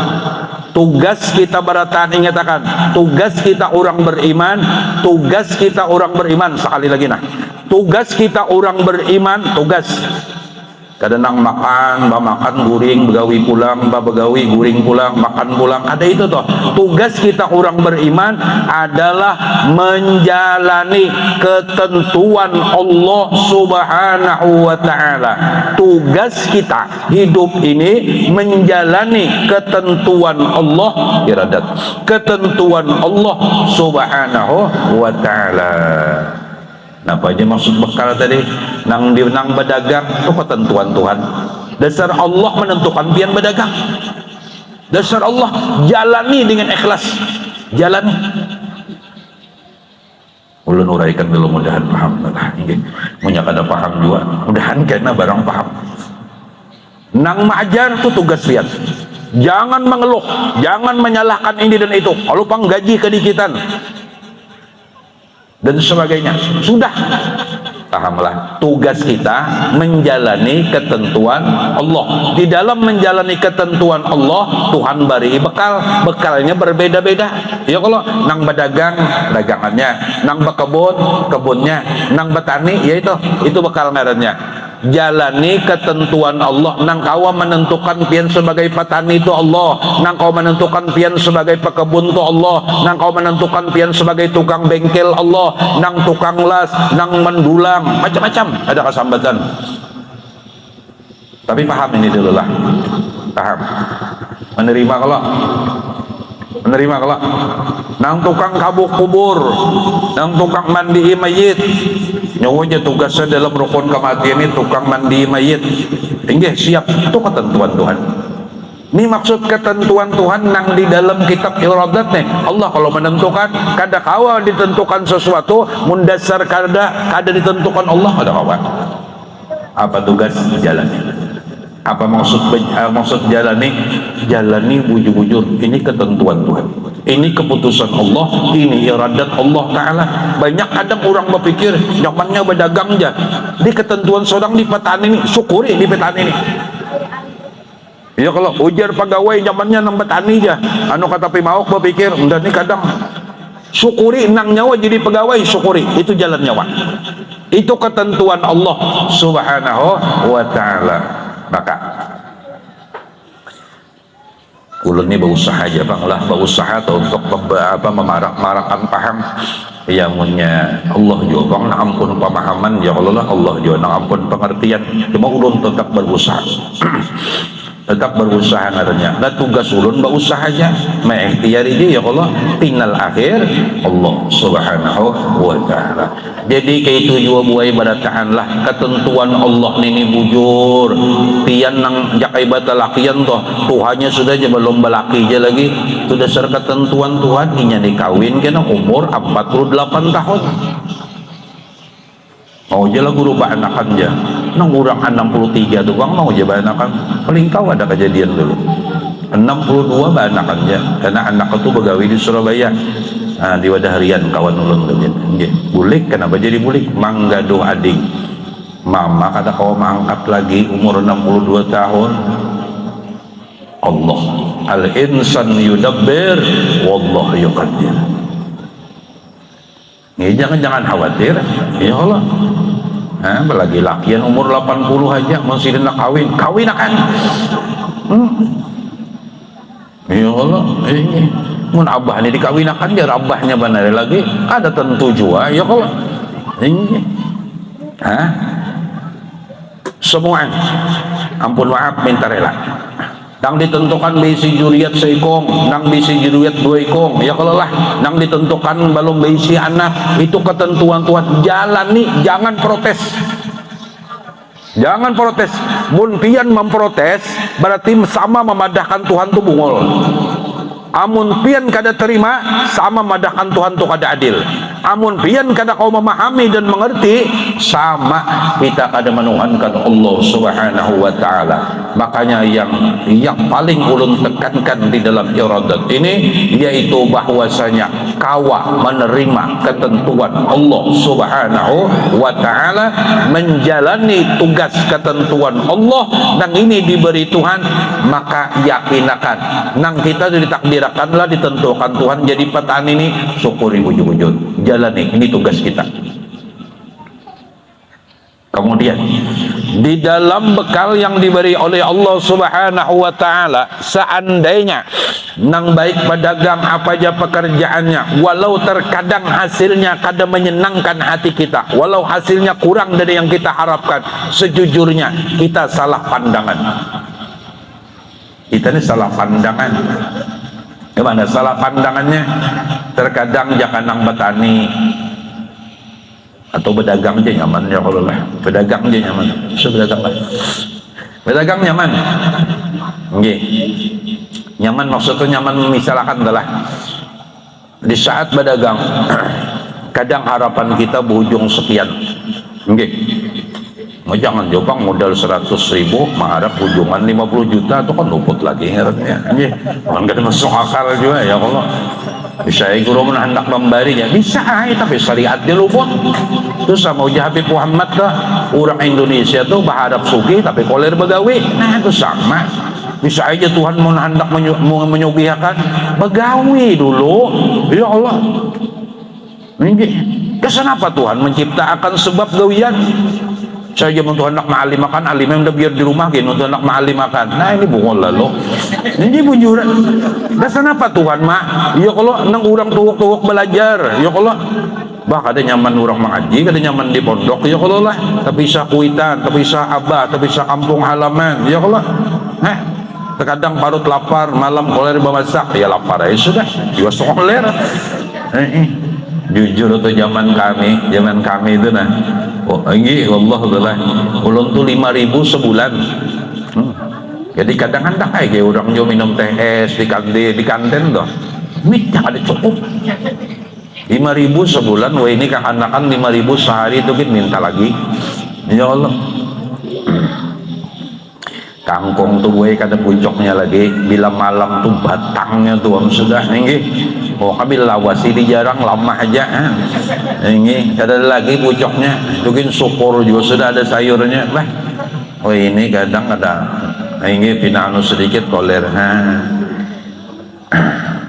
Speaker 1: Tugas kita berataan, ingatakan tugas kita orang beriman, tugas kita orang beriman, sekali lagi nah, tugas kita orang beriman, tugas kadang makan, makan guring, begawi pulang, begawi guring pulang, makan pulang, ada itu toh. Tugas kita orang beriman adalah menjalani ketentuan Allah Subhanahu wa taala. Tugas kita hidup ini menjalani ketentuan Allah, iradat, ketentuan Allah Subhanahu wa taala. Apa aja maksud bekal tadi? Nang berdagang itu ketentuan Tuhan. Dasar Allah menentukan pian berdagang. Dasar Allah jalani dengan ikhlas. Jalani. Ulun uraikan dulu, mudahan paham. Punya kada paham juga, mudahan kena barang paham. Nang mengajar itu tugas pian. Jangan mengeluh, jangan menyalahkan ini dan itu. Kalau panggaji kedikitan dan sebagainya, sudah pahamlah. Tugas kita menjalani ketentuan Allah. Di dalam menjalani ketentuan Allah, Tuhan beri bekal. Bekalnya berbeda-beda. Ya kalau nang berdagang, dagangannya, nang berkebun, kebunnya, nang bertani, ya itu bekal merahnya. jalani ketentuan Allah. Nang kau menentukan pian sebagai petani itu Allah, nang kau menentukan pian sebagai pekebun itu Allah, nang kau menentukan pian sebagai tukang bengkel Allah, nang tukang las, nang mendulang, macam-macam ada kesambatan. Tapi paham ini dulu lah, paham, menerima kalau nang tukang kabuk kubur, nang tukang mandi mayit, nyawanya tugasnya dalam rukun kematian ini tukang mandi mayit. Inggih siap, itu ketentuan Tuhan. Ini maksud ketentuan Tuhan nang di dalam kitab iradat nih. Allah kalau menentukan, kada kawa ditentukan sesuatu, mundasar kada ditentukan Allah kada kawa. Apa tugas jalani? Apa maksud jalani bujur-bujur. Ini ketentuan Tuhan, ini keputusan Allah, ini iradat Allah Ta'ala. Banyak kadang orang berpikir nyamannya berdagang aja di ketentuan seorang di petani ini, syukuri di petani ini. Ya kalau ujar pegawai nyamannya nang petani aja, anu kata pimauk berpikir udah nih kadang syukuri nang nyawa jadi pegawai, syukuri itu jalan nyawa. Itu ketentuan Allah Subhanahu wa Ta'ala. Maka ulun ini berusaha aja bang lah, berusaha untuk memarak-marakan paham yang punya Allah juga bang, ampun pemahaman ya Allah juga ampun pengertian. Cuma ulun tetap berusaha tetap berusaha ngaranya. Nah tugas ulun berusaha aja mengikhtiari dia ya Allah, final akhir Allah Subhanahu wa Ta'ala. Jadi kayak itu juga buai barataan lah ketentuan Allah ini bujur pian nang jakai batalakian toh Tuhannya sudah aja belum balaki aja lagi, itu dasar ketentuan Tuhan. Inya dikawin kena umur 48 tahun mau aja lah guru anakan aja nang urang 63 tuh bang mau aja anakan. Paling kau ada kejadian dulu 62 anakan aja karena anak itu begawi di Surabaya. Nah, di wadah harian kawan ulun tuh bulik. Kenapa jadi bulik? Manggaduh adik mama kata kau mangkat lagi umur 62 tahun. Allah al-insan yudabbir wallah yuqaddir. Ini jangan khawatir ya Allah. Apalagi lakian umur 80 aja masih nak kawin akan ya Allah. Ini mun abah ini dikawinakan biar abahnya benar lagi ada tentu jua ya Allah. Ini semua ampun maaf minta rela nang ditentukan bisi juriat seikong, nang bisi juriat dua ikong ya kalau lah nang ditentukan belum bisi anak, itu ketentuan Tuhan. Jalani, jangan protes, jangan protes. Mun pian memprotes berarti sama memadahkan Tuhan tuh bungol. Amun pian kada terima sama memadahkan Tuhan tuh kada adil. Amun pian kada kau memahami dan mengerti sama kita kada menuhankan Allah Subhanahu wa Ta'ala. Makanya yang paling ulun tekankan di dalam iradat ini yaitu bahwasanya kawa menerima ketentuan Allah Subhanahu wa Ta'ala, menjalani tugas ketentuan Allah dan ini diberi Tuhan, maka yakinakan nang kita ditakdirkanlah ditentukan Tuhan jadi petani ini, syukuri wujud-wujud, jalani, ini tugas kita. Kemudian di dalam bekal yang diberi oleh Allah Subhanahu wa Ta'ala, seandainya nang baik pedagang apa aja pekerjaannya, walau terkadang hasilnya kada menyenangkan hati kita, walau hasilnya kurang dari yang kita harapkan, sejujurnya kita salah pandangan. Kita ini salah pandangan. Gimana salah pandangannya? Terkadang jangan nang petani atau berdagang aja nyaman ya kalau lah, berdagang aja nyaman, berdagang lah, berdagang nyaman, nggih, nyaman maksudnya nyaman misalkan adalah di saat berdagang kadang harapan kita berujung sekian, nggih, jangan jopang modal 100.000 mengharap ujungan 50 juta itu kan luput lagi ngerti ya, kan gak masuk akal juga ya kalau bisa guru hendak membarinya bisa tapi syariat dia luput. Terus sama uji Habib Muhammad lah, orang Indonesia tuh berharap sugih tapi koler begawi, nah itu sama. Bisa aja Tuhan mau hendak menyugihakan begawi dulu ya Allah. Ini kenapa Tuhan menciptakan sebab gawian? Saya untuk anak maalim makan, alim yang udah biar di rumah gini untuk anak maalim makan. Nah ini bungol lalu. Ini bujuran. Dasar apa Tuhan mak? Ya kalau nang orang tuwuk-tuwuk belajar. Ya kalau bah kada nyaman orang mengaji, kada nyaman di pondok. Ya kalau lah. Tapi bisa kuitan, tapi bisa abah, tapi bisa kampung halaman. Ya kalau. Terkadang parut lapar, malam koler memasak. Ya lapar ya sudah. Juga koler. Jujur itu zaman kami itu nah. Oh, ini Allah adalah ulun tuh 5.000 sebulan. Jadi kadang-kadang kayak orang jo minum teh es di kantin tuh. Minta ada cukup. 5.000 sebulan, wah ini kakanakan 5.000 sehari itu kita minta lagi. Ya Allah. Kangkung tuh gue kada pucuknya lagi, bila malam tuh batangnya tuh sudah ini. Oh kami lawasi di jarang lama aja. Ini kada lagi pucuknya, mungkin syukur juga sudah ada sayurnya. Bah, oh ini kadang ada. Ini pinanu sedikit koler.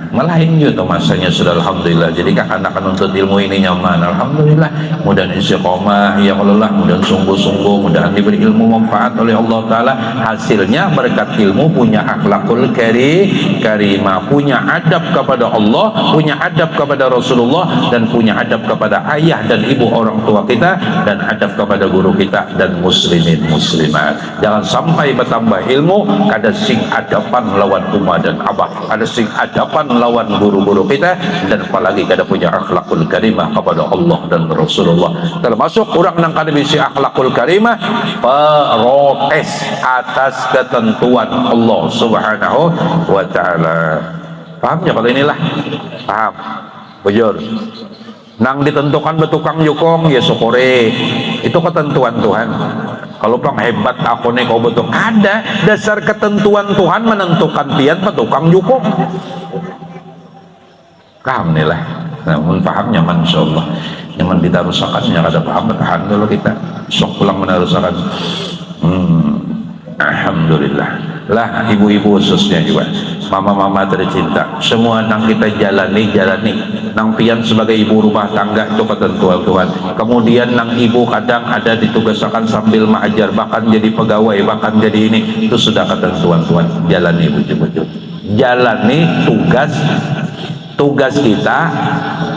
Speaker 1: Melain juga masanya sudah alhamdulillah. Jadi anak nuntut ilmu ini nyaman alhamdulillah, mudah istiqomah ya Allah, mudah sungguh-sungguh, mudah diberi ilmu manfaat oleh Allah Ta'ala. Hasilnya berkat ilmu punya akhlakul karimah, punya adab kepada Allah, punya adab kepada Rasulullah, dan punya adab kepada ayah dan ibu orang tua kita, dan adab kepada guru kita dan muslimin muslimat. Jangan sampai bertambah ilmu kada sing adapan lawan umma dan abah, ada sing adapan lawan guru-guru kita, dan apalagi kada punya akhlakul karimah kepada Allah dan Rasulullah. Termasuk orang yang kada bisa akhlakul karimah, protes atas ketentuan Allah Subhanahu wa Ta'ala. Pahamnya kalau inilah? Paham? Bujur. Nang ditentukan betukang yukong ya syukure, itu ketentuan Tuhan. Kalau pang hebat aku nih kau betul, ada dasar ketentuan Tuhan menentukan pian betukang yukong. Paham nih lah. Namun paham nyaman insyaallah. Nyaman kita rusakannya kada paham tahan dulu kita. Sok pulang menarusakan. Alhamdulillah. Lah ibu-ibu khususnya juga, mama-mama tercinta, semua nang kita jalani nang pian sebagai ibu rumah tangga itu ketentuan Tuhan. Kemudian nang ibu kadang ada ditugaskan sambil mengajar, bahkan jadi pegawai, bahkan jadi ini, itu sudah ketentuan Tuhan. Jalani ibu-ibu, jalani tugas kita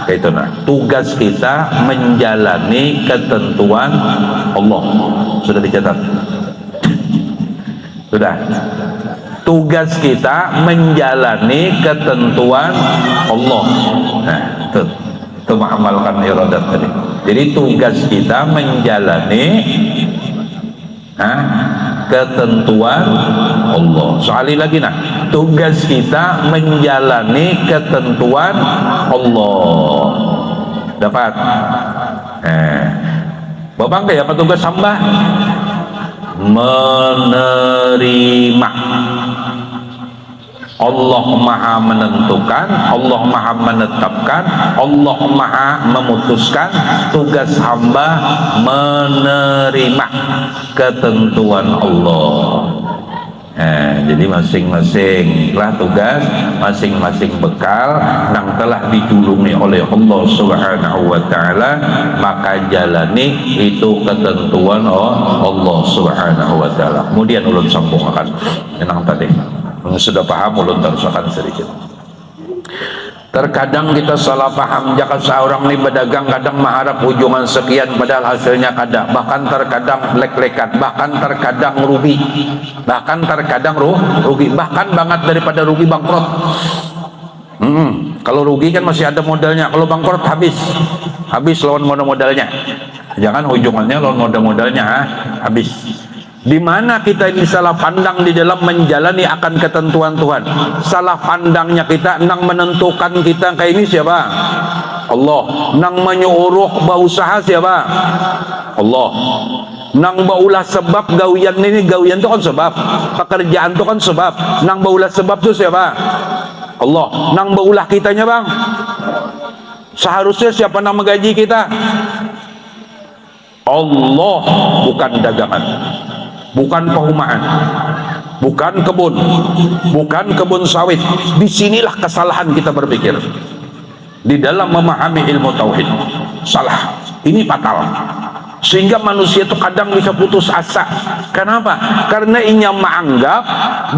Speaker 1: itu nah, tugas kita menjalani ketentuan Allah. Sudah dicatat? Sudah. Tugas kita menjalani ketentuan Allah. Nah, itu mengamalkan iradat tadi. Jadi tugas kita menjalani ketentuan Allah. Soali lagi nah, tugas kita menjalani ketentuan Allah. Dapat? Bapak kayak apa tugas hamba? Menerima. Allah maha menentukan, Allah maha menetapkan, Allah maha memutuskan. Tugas hamba menerima ketentuan Allah. Jadi masing-masing lah tugas, masing-masing bekal yang telah dijulungi oleh Allah Subhanahu wa Ta'ala, maka jalani itu ketentuan Allah Subhanahu wa Ta'ala. Kemudian ulun sambung akan yang tadi sudah paham, ulun terusakan sedikit. Terkadang kita salah paham, jika seorang ini berdagang kadang mengharap ujungan sekian padahal hasilnya kada, bahkan terkadang lek-lekat, bahkan terkadang rugi, bahkan terkadang rugi, bahkan banget daripada rugi bangkrut. Kalau rugi kan masih ada modalnya, kalau bangkrut habis lawan modalnya. Jangan ujungannya lawan modalnya habis. Di mana kita ini salah pandang di dalam menjalani akan ketentuan Tuhan. Salah pandangnya kita nang menentukan kita kayak ini siapa? Allah. Nang menyuruh berusaha siapa? Allah. Nang baulah sebab gawian itu kan sebab, pekerjaan itu kan sebab. Nang baulah sebab itu siapa? Allah. Nang baulah kitanya bang, seharusnya siapa nang menggaji kita? Allah, bukan dagangan, bukan perumahan, bukan kebun sawit. Disinilah kesalahan kita berpikir di dalam memahami ilmu tauhid. Salah, ini fatal. Sehingga manusia itu kadang bisa putus asa. Kenapa? Karena inya menganggap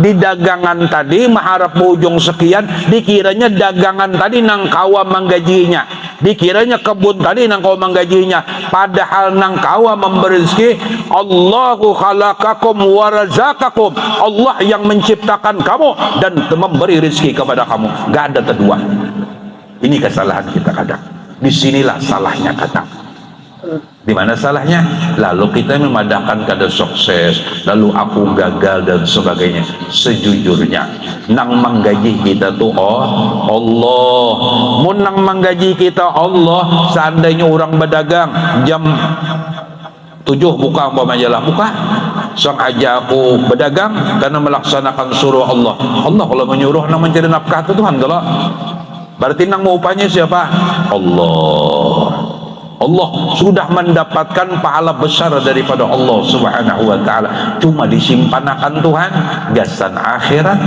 Speaker 1: di dagangan tadi mengharap ujung sekian, dikiranya dagangan tadi nang kawa menggajinya, dikiranya kebun tadi nang kawa menggajinya, padahal nang kawa memberi rezeki. Allahu khalaqakum wa razaqakum, Allah yang menciptakan kamu dan memberi rezeki kepada kamu. Gak ada kedua. Ini kesalahan kita kadang. Disinilah salahnya kadang. Di mana salahnya? Lalu kita memadahkan kada sukses, lalu aku gagal dan sebagainya. Sejujurnya nang menggaji kita tuh Allah. Mun nang menggaji kita Allah, seandainya orang berdagang jam 7 buka umpamanya lah, buka sang aja aku berdagang karena melaksanakan suruh Allah. Allah kalau menyuruh nang mencari nafkah itu Tuhan kalau. Berarti nang mau upahnya siapa? Allah. Allah sudah mendapatkan pahala besar daripada Allah Subhanahu wa ta'ala. Cuma disimpanakan Tuhan gasan akhirat.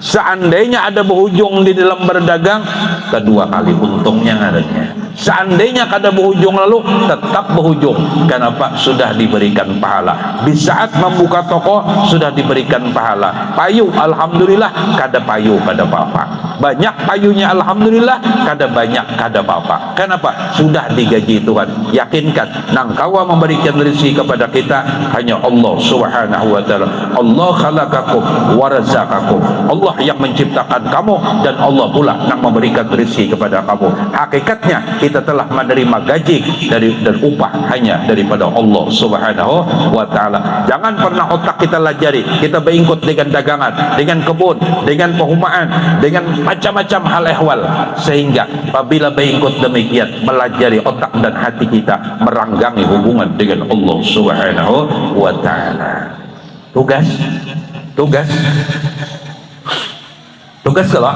Speaker 1: Seandainya ada berujung di dalam berdagang, kedua kali untungnya adanya. Seandainya kada berujung lalu tetap berujung. Kenapa? Sudah diberikan pahala. Di saat membuka toko sudah diberikan pahala. Payu alhamdulillah kada payu kada apa-apa. Banyak payunya alhamdulillah, kada banyak kada apa-apa. Kenapa? Sudah digaji Tuhan. Yakinkan nang kawa memberikan rezeki kepada kita hanya Allah Subhanahu wa ta'ala. Allah khalaqakum wa razaqakum. Allah yang menciptakan kamu dan Allah pula yang memberikan rezeki kepada kamu. Hakikatnya kita telah menerima gaji dan upah hanya daripada Allah Subhanahu wa ta'ala. Jangan pernah otak kita lajari, kita beringkut dengan dagangan, dengan kebun, dengan perumahan, dengan macam-macam hal ehwal, sehingga apabila beringkut demikian melajari otak dan hati kita meranggangi hubungan dengan Allah Subhanahu wa ta'ala. Tugas kalau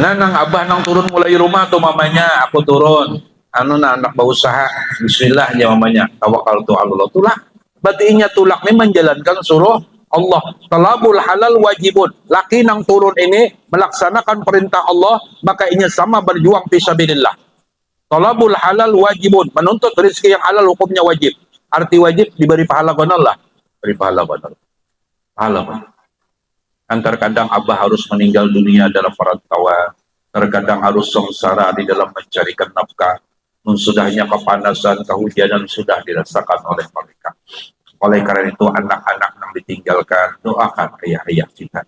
Speaker 1: nang abah nang turun mulai rumah tuh mamanya aku turun anak berusaha bismillah ya mamanya tawakal tu Allah tulah batinya tulak ini menjalankan suruh Allah. Talabul halal wajibun, laki nang turun ini melaksanakan perintah Allah maka ini sama berjuang fisabilillah. Talabul halal wajibun, menuntut rezeki yang halal hukumnya wajib. Arti wajib diberi pahala Allah, beri pahala Allah. Pahala. Terkadang abah harus meninggal dunia dalam perantauan, terkadang harus sengsara di dalam mencarikan nafkah. Sudahnya kepanasan, kehujanan sudah dirasakan oleh mereka. Oleh karena itu anak-anak yang ditinggalkan, doakan ayah-ayah kita.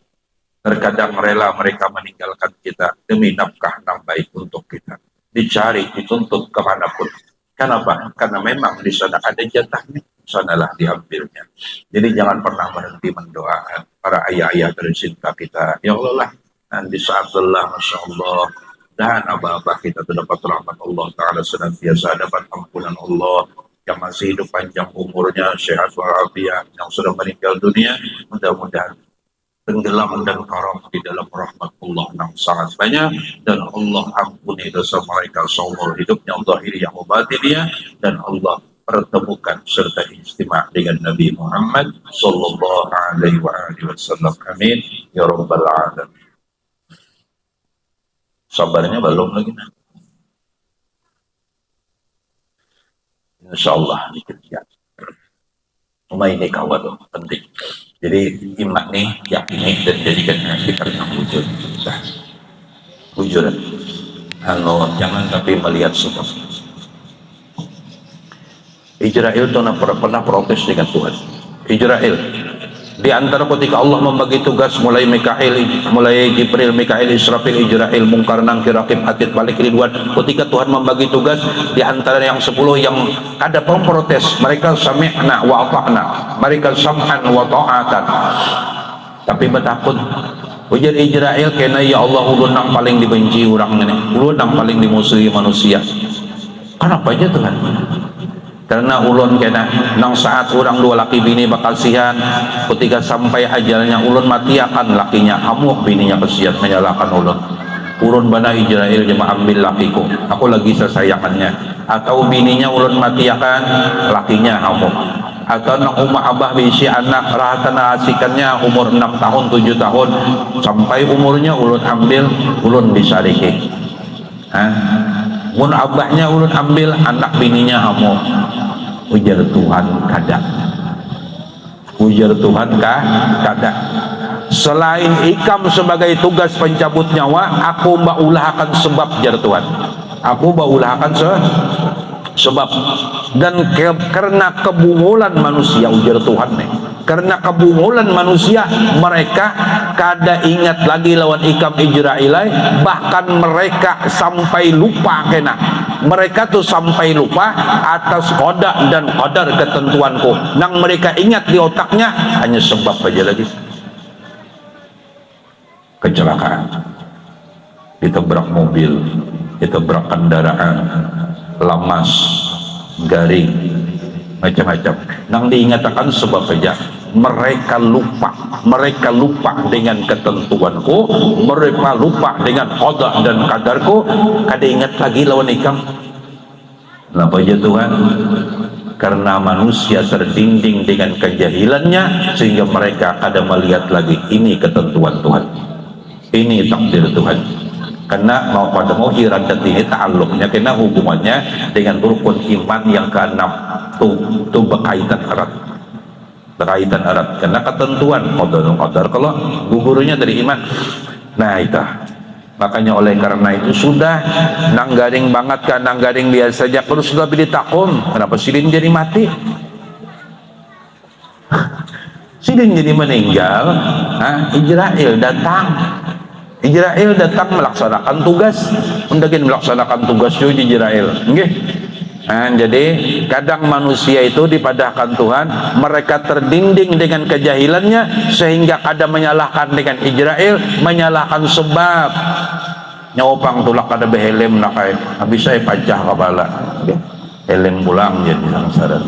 Speaker 1: Terkadang rela mereka meninggalkan kita demi nafkah yang baik untuk kita. Dicari, dituntut kemanapun. Kenapa? Karena memang di sana ada jatahnya, sanalah diambilnya. Jadi jangan pernah berhenti mendoakan para ayah-ayah tercinta kita. Ya Allah lah, dan di saat lelah, Masya Allah, dan abah-abah kita terdapat rahmat Allah Ta'ala, senantiasa dapat ampunan Allah, yang masih hidup panjang umurnya, sehat walafiat, yang sudah meninggal dunia, mudah-mudahan tenggelam dan karam di dalam rahmat Allah yang sangat banyak, dan Allah ampuni dosa mereka seumur hidupnya, zahiri yang batinnya, dan Allah pertemukan serta istimewa dengan Nabi Muhammad sallallahu alaihi wasallam. Amin ya rabbal alamin. Sabarnya belum lagi nah. Insyaallah dikerjakan. Cuma ini kawan penting. Jadi iman nih yakini dan jadikan kita yang wujud. Wujud. Jangan tapi melihat semua. Israel itu pernah protes dengan Tuhan. Israel di antara ketika Allah membagi tugas mulai Jibril, Mikail, Israfil, Israel, Mungkar, Nangkir, Rakib, Atid, Balik, Ridwan. Ketika Tuhan membagi tugas di antara yang 10 yang ada protes, mereka sami'na wa ata'na, mereka sam'an wa ta'atan. Tapi betakun ujar Israel kena ya Allah ulun yang paling dibenci orang ini, ulun yang paling dimusuhi manusia. Kenapa aja Tuhan? Karena ulun kena nang saat orang dua laki bini bakal sihan, ketika sampai ajalnya ulun mati akan lakinya amuk bininya kesian menyalahkan ulun bana Israel jema ambil lakiku, aku lagi sesayangannya, atau bininya ulun mati akan lakinya amuk, atau nang umah abah bisi anak rahatan asikannya umur 6 tahun 7 tahun sampai umurnya ulun ambil ulun disariki. Mun abahnya ulun ambil anak bininya amuk, Ujar Tuhan kada. Ujar Tuhan kada. Selain ikam sebagai tugas pencabut nyawa, aku baulahakan sebab, jar Tuhan. Aku baulahakan sebab. Dan karena kebungulan manusia, ujar Tuhan nih, karena kebungulan manusia, mereka kada ingat lagi lawan ikam Ijrailai, bahkan mereka sampai lupa kena. Mereka tuh sampai lupa atas qada dan qadar ketentuanku. Nang mereka ingat di otaknya hanya sebab aja lagi. Kecelakaan, ditabrak mobil, ditabrak kendaraan, lamas, garing, macam-macam. Nang diingatkan sebab saja, mereka lupa dengan ketentuanku, mereka lupa dengan qada dan kadarku, kada ingat lagi lawan ikam. Kenapa aja Tuhan? Karena manusia terdinding dengan kejahilannya, sehingga mereka kada melihat lagi ini ketentuan Tuhan, ini takdir Tuhan. Karena mau pada mau iradat ini ta'alluqnya, kena hubungannya dengan rukun iman yang keenam, tuh berkaitan erat, karena ketentuan qadar kalau gugurnya dari iman. Nah itu makanya oleh karena itu sudah nanggaring banget kan, nanggaring biasa saja kalau sudah beli takum, kenapa silin jadi mati? Silin jadi meninggal. Ijrail datang melaksanakan tugas, mungkin melaksanakan tugas juga Ijrail. Jadi kadang manusia itu dipadahkan Tuhan, mereka terdinding dengan kejahilannya sehingga kadang menyalahkan dengan Ijrail, menyalahkan sebab. Nyopang tulak kada behelem nak kay habis saya pajah kepala. Helem pulang jadi sangsara.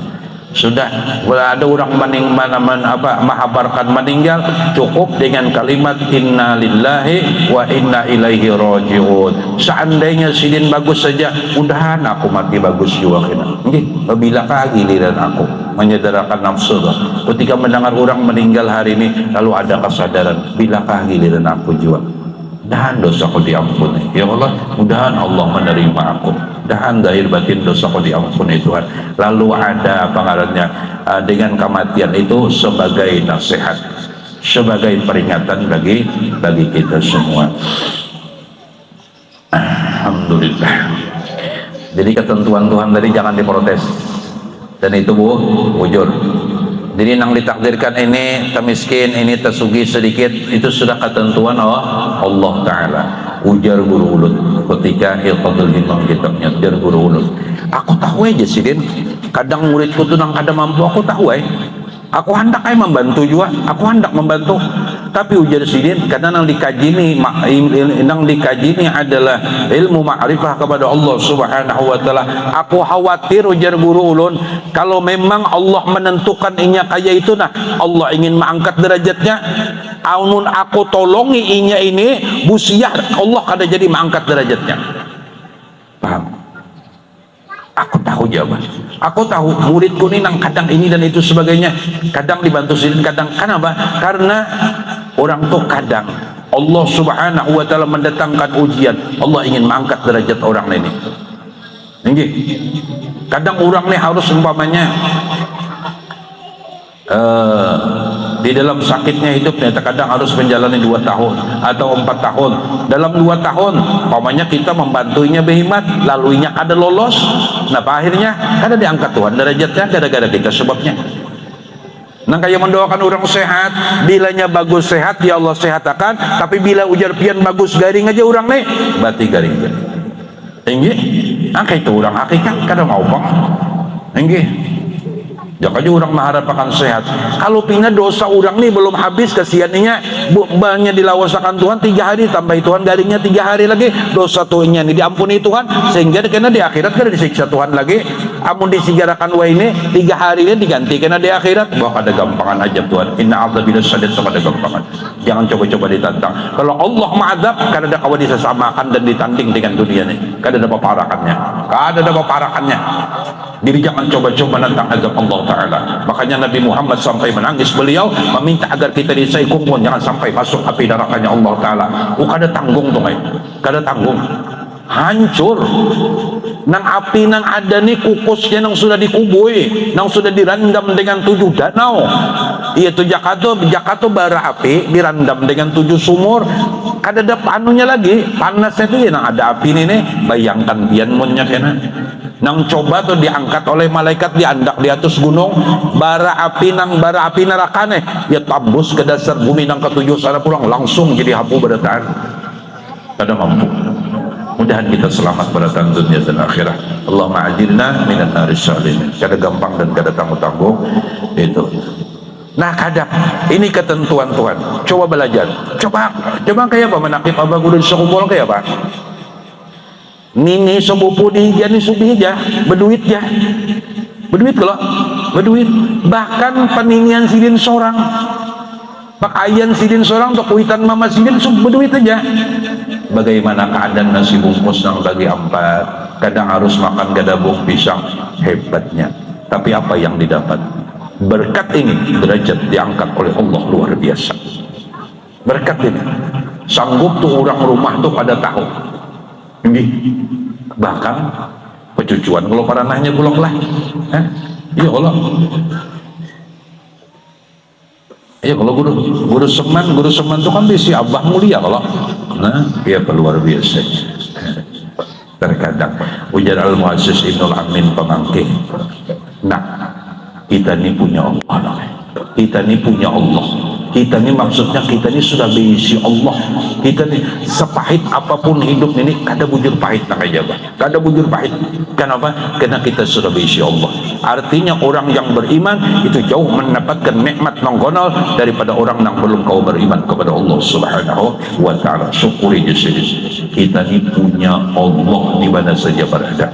Speaker 1: Sudah, kalau ada orang mahabarkan meninggal, cukup dengan kalimat inna lillahi wa inna ilaihi raji'un. Seandainya sidin bagus saja, mudahan aku mati bagus juga kena. Bila giliran aku menyederakan nafsu. Ketika mendengar orang meninggal hari ini, lalu ada kesadaran, bila giliran aku juga. Mudahan dosaku diampuni ya Allah, mudahan Allah menerima aku, mudahan zahir batin dosaku diampuni Tuhan. Lalu ada pengarannya dengan kematian itu sebagai nasihat, sebagai peringatan bagi kita semua. Alhamdulillah. Jadi ketentuan Tuhan tadi jangan diprotes, dan itu bujur. Jadi nang ditakdirkan ini termiskin, ini tersugi sedikit, itu sudah ketentuan Allah Ta'ala. Ujar Guru Ulun ketika Hilqatul Himam kitabnya, ujar Guru Ulun, aku tahu aja sidin, kadang muridku tuh nang kada mampu, aku tahu aku hendak membantu juga, aku hendak membantu. Tapi ujar sidin, karena nang dikaji ini adalah ilmu ma'rifah kepada Allah Subhanahu wa Ta'ala. Aku khawatir, ujar Guru Ulun, kalau memang Allah menentukan inya kaya itu, nah Allah ingin mengangkat derajatnya, aunun aku tolongi inya ini busiah, Allah kada jadi mengangkat derajatnya. Paham? Aku tahu jawaban, aku tahu muridku ini nang kadang ini dan itu sebagainya, kadang dibantu sidin, kadang kenapa? Karena orang tuh kadang Allah Subhanahu wa Ta'ala mendatangkan ujian, Allah ingin mengangkat derajat orang ini. Kadang orang ini harus umpamanya di dalam sakitnya hidupnya, kadang harus menjalani 2 tahun atau 4 tahun. Dalam 2 tahun umpamanya kita membantunya behimat, laluinya ada lolos, nah akhirnya ada diangkat Tuhan derajatnya gara-gara kita sebabnya. Nah kayak mendoakan orang sehat, bilanya bagus sehat ya Allah sehatakan, tapi bila ujar pian bagus garing aja orang nih berarti garing tinggi. Nah kayak itu orang hakikat kadang mau bang tinggi. Jangan aja orang mengharapkan sehat. Kalau pina dosa orang nih belum habis, kesiannya banyak dilawasakan Tuhan 3 hari, tambah Tuhan garingnya 3 hari lagi, dosa tuhnya ini diampuni Tuhan, sehingga kena di akhirat kena disiksa Tuhan lagi. Amun disigarakan wa ini 3 hari ini diganti kena di akhirat. Wah ada gampangan aja Tuhan. Inna a'udzubillahi syadid, sama ada gampangan. Jangan coba-coba ditantang. Kalau Allah ma'adzab, kada ada kawan disamakan dan ditanding dengan dunia ini. Kada ada paparakannya. Kada ada paparakannya. Jadi jangan coba-coba nantang azab Allah Ta'ala. Makanya Nabi Muhammad sampai menangis, beliau meminta agar kita disaikung pun jangan sampai masuk api nerakanya Allah Ta'ala. Kada tanggung tuh kada tanggung, hancur nang api nang ada nih kukusnya nang sudah dikubui, nang sudah direndam dengan 7 danau. Itu Jakarta bara api direndam dengan 7 sumur. Ada anunya lagi, panasnya itu ya nang ada api ini nih. Bayangkan pian munnya kena. Nang coba tuh diangkat oleh malaikat, diandak di atas gunung, bara api neraka nih, dia tabus ke dasar bumi nang ketujuh sana pulang langsung jadi abu berataan. Kada mampu. Mudahan kita selamat pada dunia dan akhirat. Allahumma ajirna minan naris salimin. Kada gampang dan kada tangguh-tangguh itu. Nah kadang ini ketentuan Tuhan. Coba belajar. Coba kayak apa menakib abah guru sekumpul kayak apa? Nini sepupu di jani subija berduit ya. Berduit kalau berduit. Bahkan peninian sidin seorang, pakaian sidin seorang, untuk kuitan mama sidin berduit aja. Bagaimana keadaan nasi bungkus yang bagi 4, kadang harus makan gadabung pisang, hebatnya. Tapi apa yang didapat? Berkat ini derajat diangkat oleh Allah luar biasa. Berkat ini sanggup tuh orang rumah tuh pada tahu ini, bahkan pecucuan kalau para nahnya bulog lah, iya Allah. Iya kalau guru seman itu kan bisi abah mulia kalau, nah dia luar biasa. Terkadang ujar al-muassis Ibnul Amin pemangkih, nah kita ini punya Allah, kita ini punya Allah, kita ini maksudnya kita ini sudah berisi Allah. Kita ini sepahit apapun hidup ini kada bujur pahit nak aja bah, kada bujur pahit. Kenapa? Karena kita sudah berisi Allah. Artinya orang yang beriman itu jauh mendapatkan nikmat nonggonal daripada orang yang belum kau beriman kepada Allah Subhanahu wa taala. Syukuri jenis kita ini punya Allah di mana saja berada.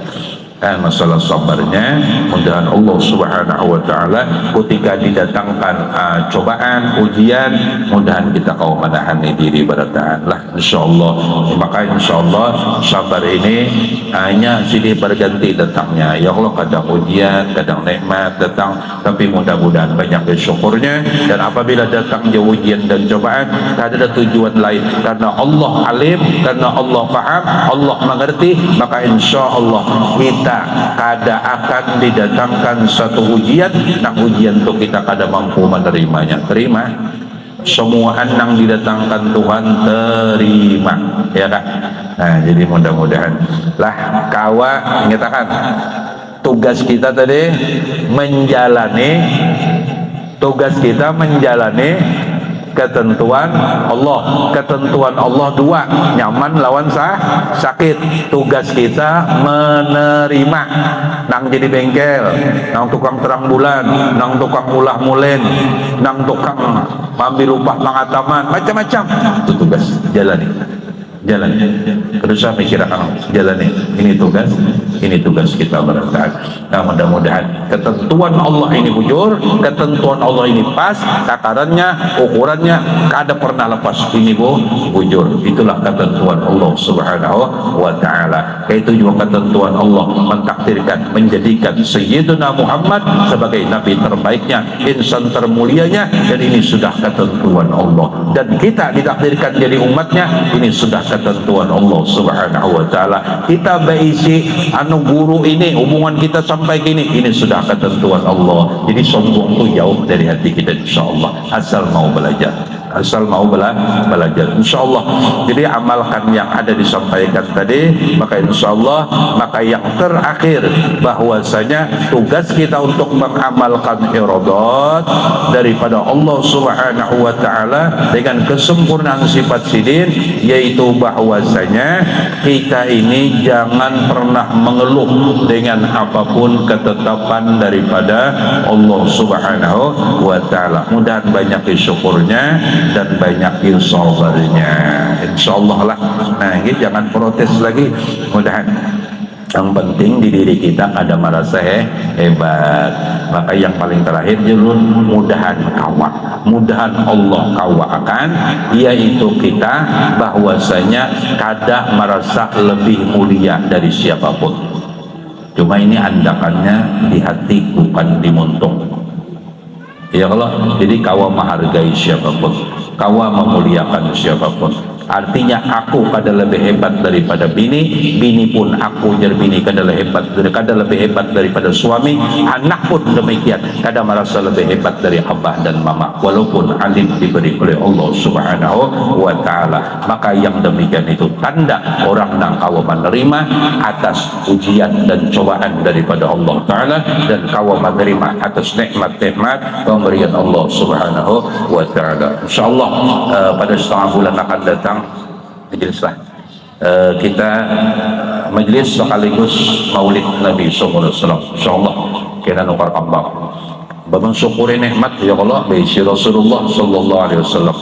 Speaker 1: Masalah sabarnya, mudahan Allah Subhanahu wa taala ketika didatangkan cobaan, ujian, mudahan kita kau menahani diri berataan lah insyaallah. Maka insyaallah sabar ini hanya silih berganti datangnya. Ya Allah, kadang ujian, kadang nikmat datang, tapi mudah-mudahan banyak bersyukurnya. Dan apabila datang ujian dan cobaan, ada tujuan lain, karena Allah alim, karena Allah paham, Allah mengerti, maka insyaallah kita kada akan didatangkan satu ujian, nah ujian itu kita kada mampu menerimanya. Terima semua yang didatangkan Tuhan, terima ya kan. Nah jadi mudah-mudahan lah kawa nyatakan tugas kita tadi menjalani ketentuan Allah. Ketentuan Allah 2, nyaman lawan sakit. Tugas kita menerima. Nang jadi bengkel, nang tukang terang bulan, nang tukang ulah mulen, nang tukang ambil upah pengataman, macam-macam. Itu tugas, jalani. Terus saya mikirkan jalani. Ini tugas kita berataan. Nah mudah-mudahan ketentuan Allah ini bujur, ketentuan Allah ini pas, takarannya, ukurannya kada pernah lepas. Ini bujur. Itulah ketentuan Allah Subhanahu wa taala. Itu juga ketentuan Allah mentakdirkan, menjadikan Sayyidina Muhammad sebagai nabi terbaiknya, insan termulianya, dan ini sudah ketentuan Allah. Dan kita ditakdirkan jadi umatnya, ini sudah ketentuan Allah Subhanahu wa taala. Kita berisi guru ini, hubungan kita sampai kini, ini sudah ketentuan Allah. Jadi sombong itu jauh dari hati kita insyaallah, asal mau belajar. Insyaallah. Jadi amalkan yang ada disampaikan tadi, maka insyaallah, maka yang terakhir bahwasanya tugas kita untuk mengamalkan iradat daripada Allah Subhanahu wa taala dengan kesempurnaan sifat sidin, yaitu bahwasanya kita ini jangan pernah mengeluh dengan apapun ketetapan daripada Allah Subhanahu wa taala. Mudahan banyak syukurnya dan banyak sabarnya insyaallah lah. Nah ini jangan protes lagi. Mudahan yang penting di diri kita ada merasa hebat. Maka yang paling terakhir jurun, mudahan Allah kawakan, yaitu kita bahwasanya kada merasa lebih mulia dari siapapun. Cuma ini andakannya di hati, bukan di muntung. Ya Allah, jadi kawa menghargai siapapun, kawa memuliakan siapapun, Artinya aku kada lebih hebat daripada bini, bini pun aku jar bini kada lebih hebat daripada suami, anak pun demikian kada merasa lebih hebat dari abah dan mama walaupun alim diberi oleh Allah Subhanahu wa taala. Maka yang demikian itu tanda orang nang kawa menerima atas ujian dan cobaan daripada Allah taala, dan kawa menerima atas nikmat-nikmat pemberian Allah Subhanahu wa taala. Insyaallah pada setengah bulan akan datang majelislah kita majelis sekaligus maulid Nabi sallallahu alaihi wasallam. Insyaallah kita nukar kambang. Babang syukuri nikmat ya Allah bi Rasulullah sallallahu alaihi wasallam.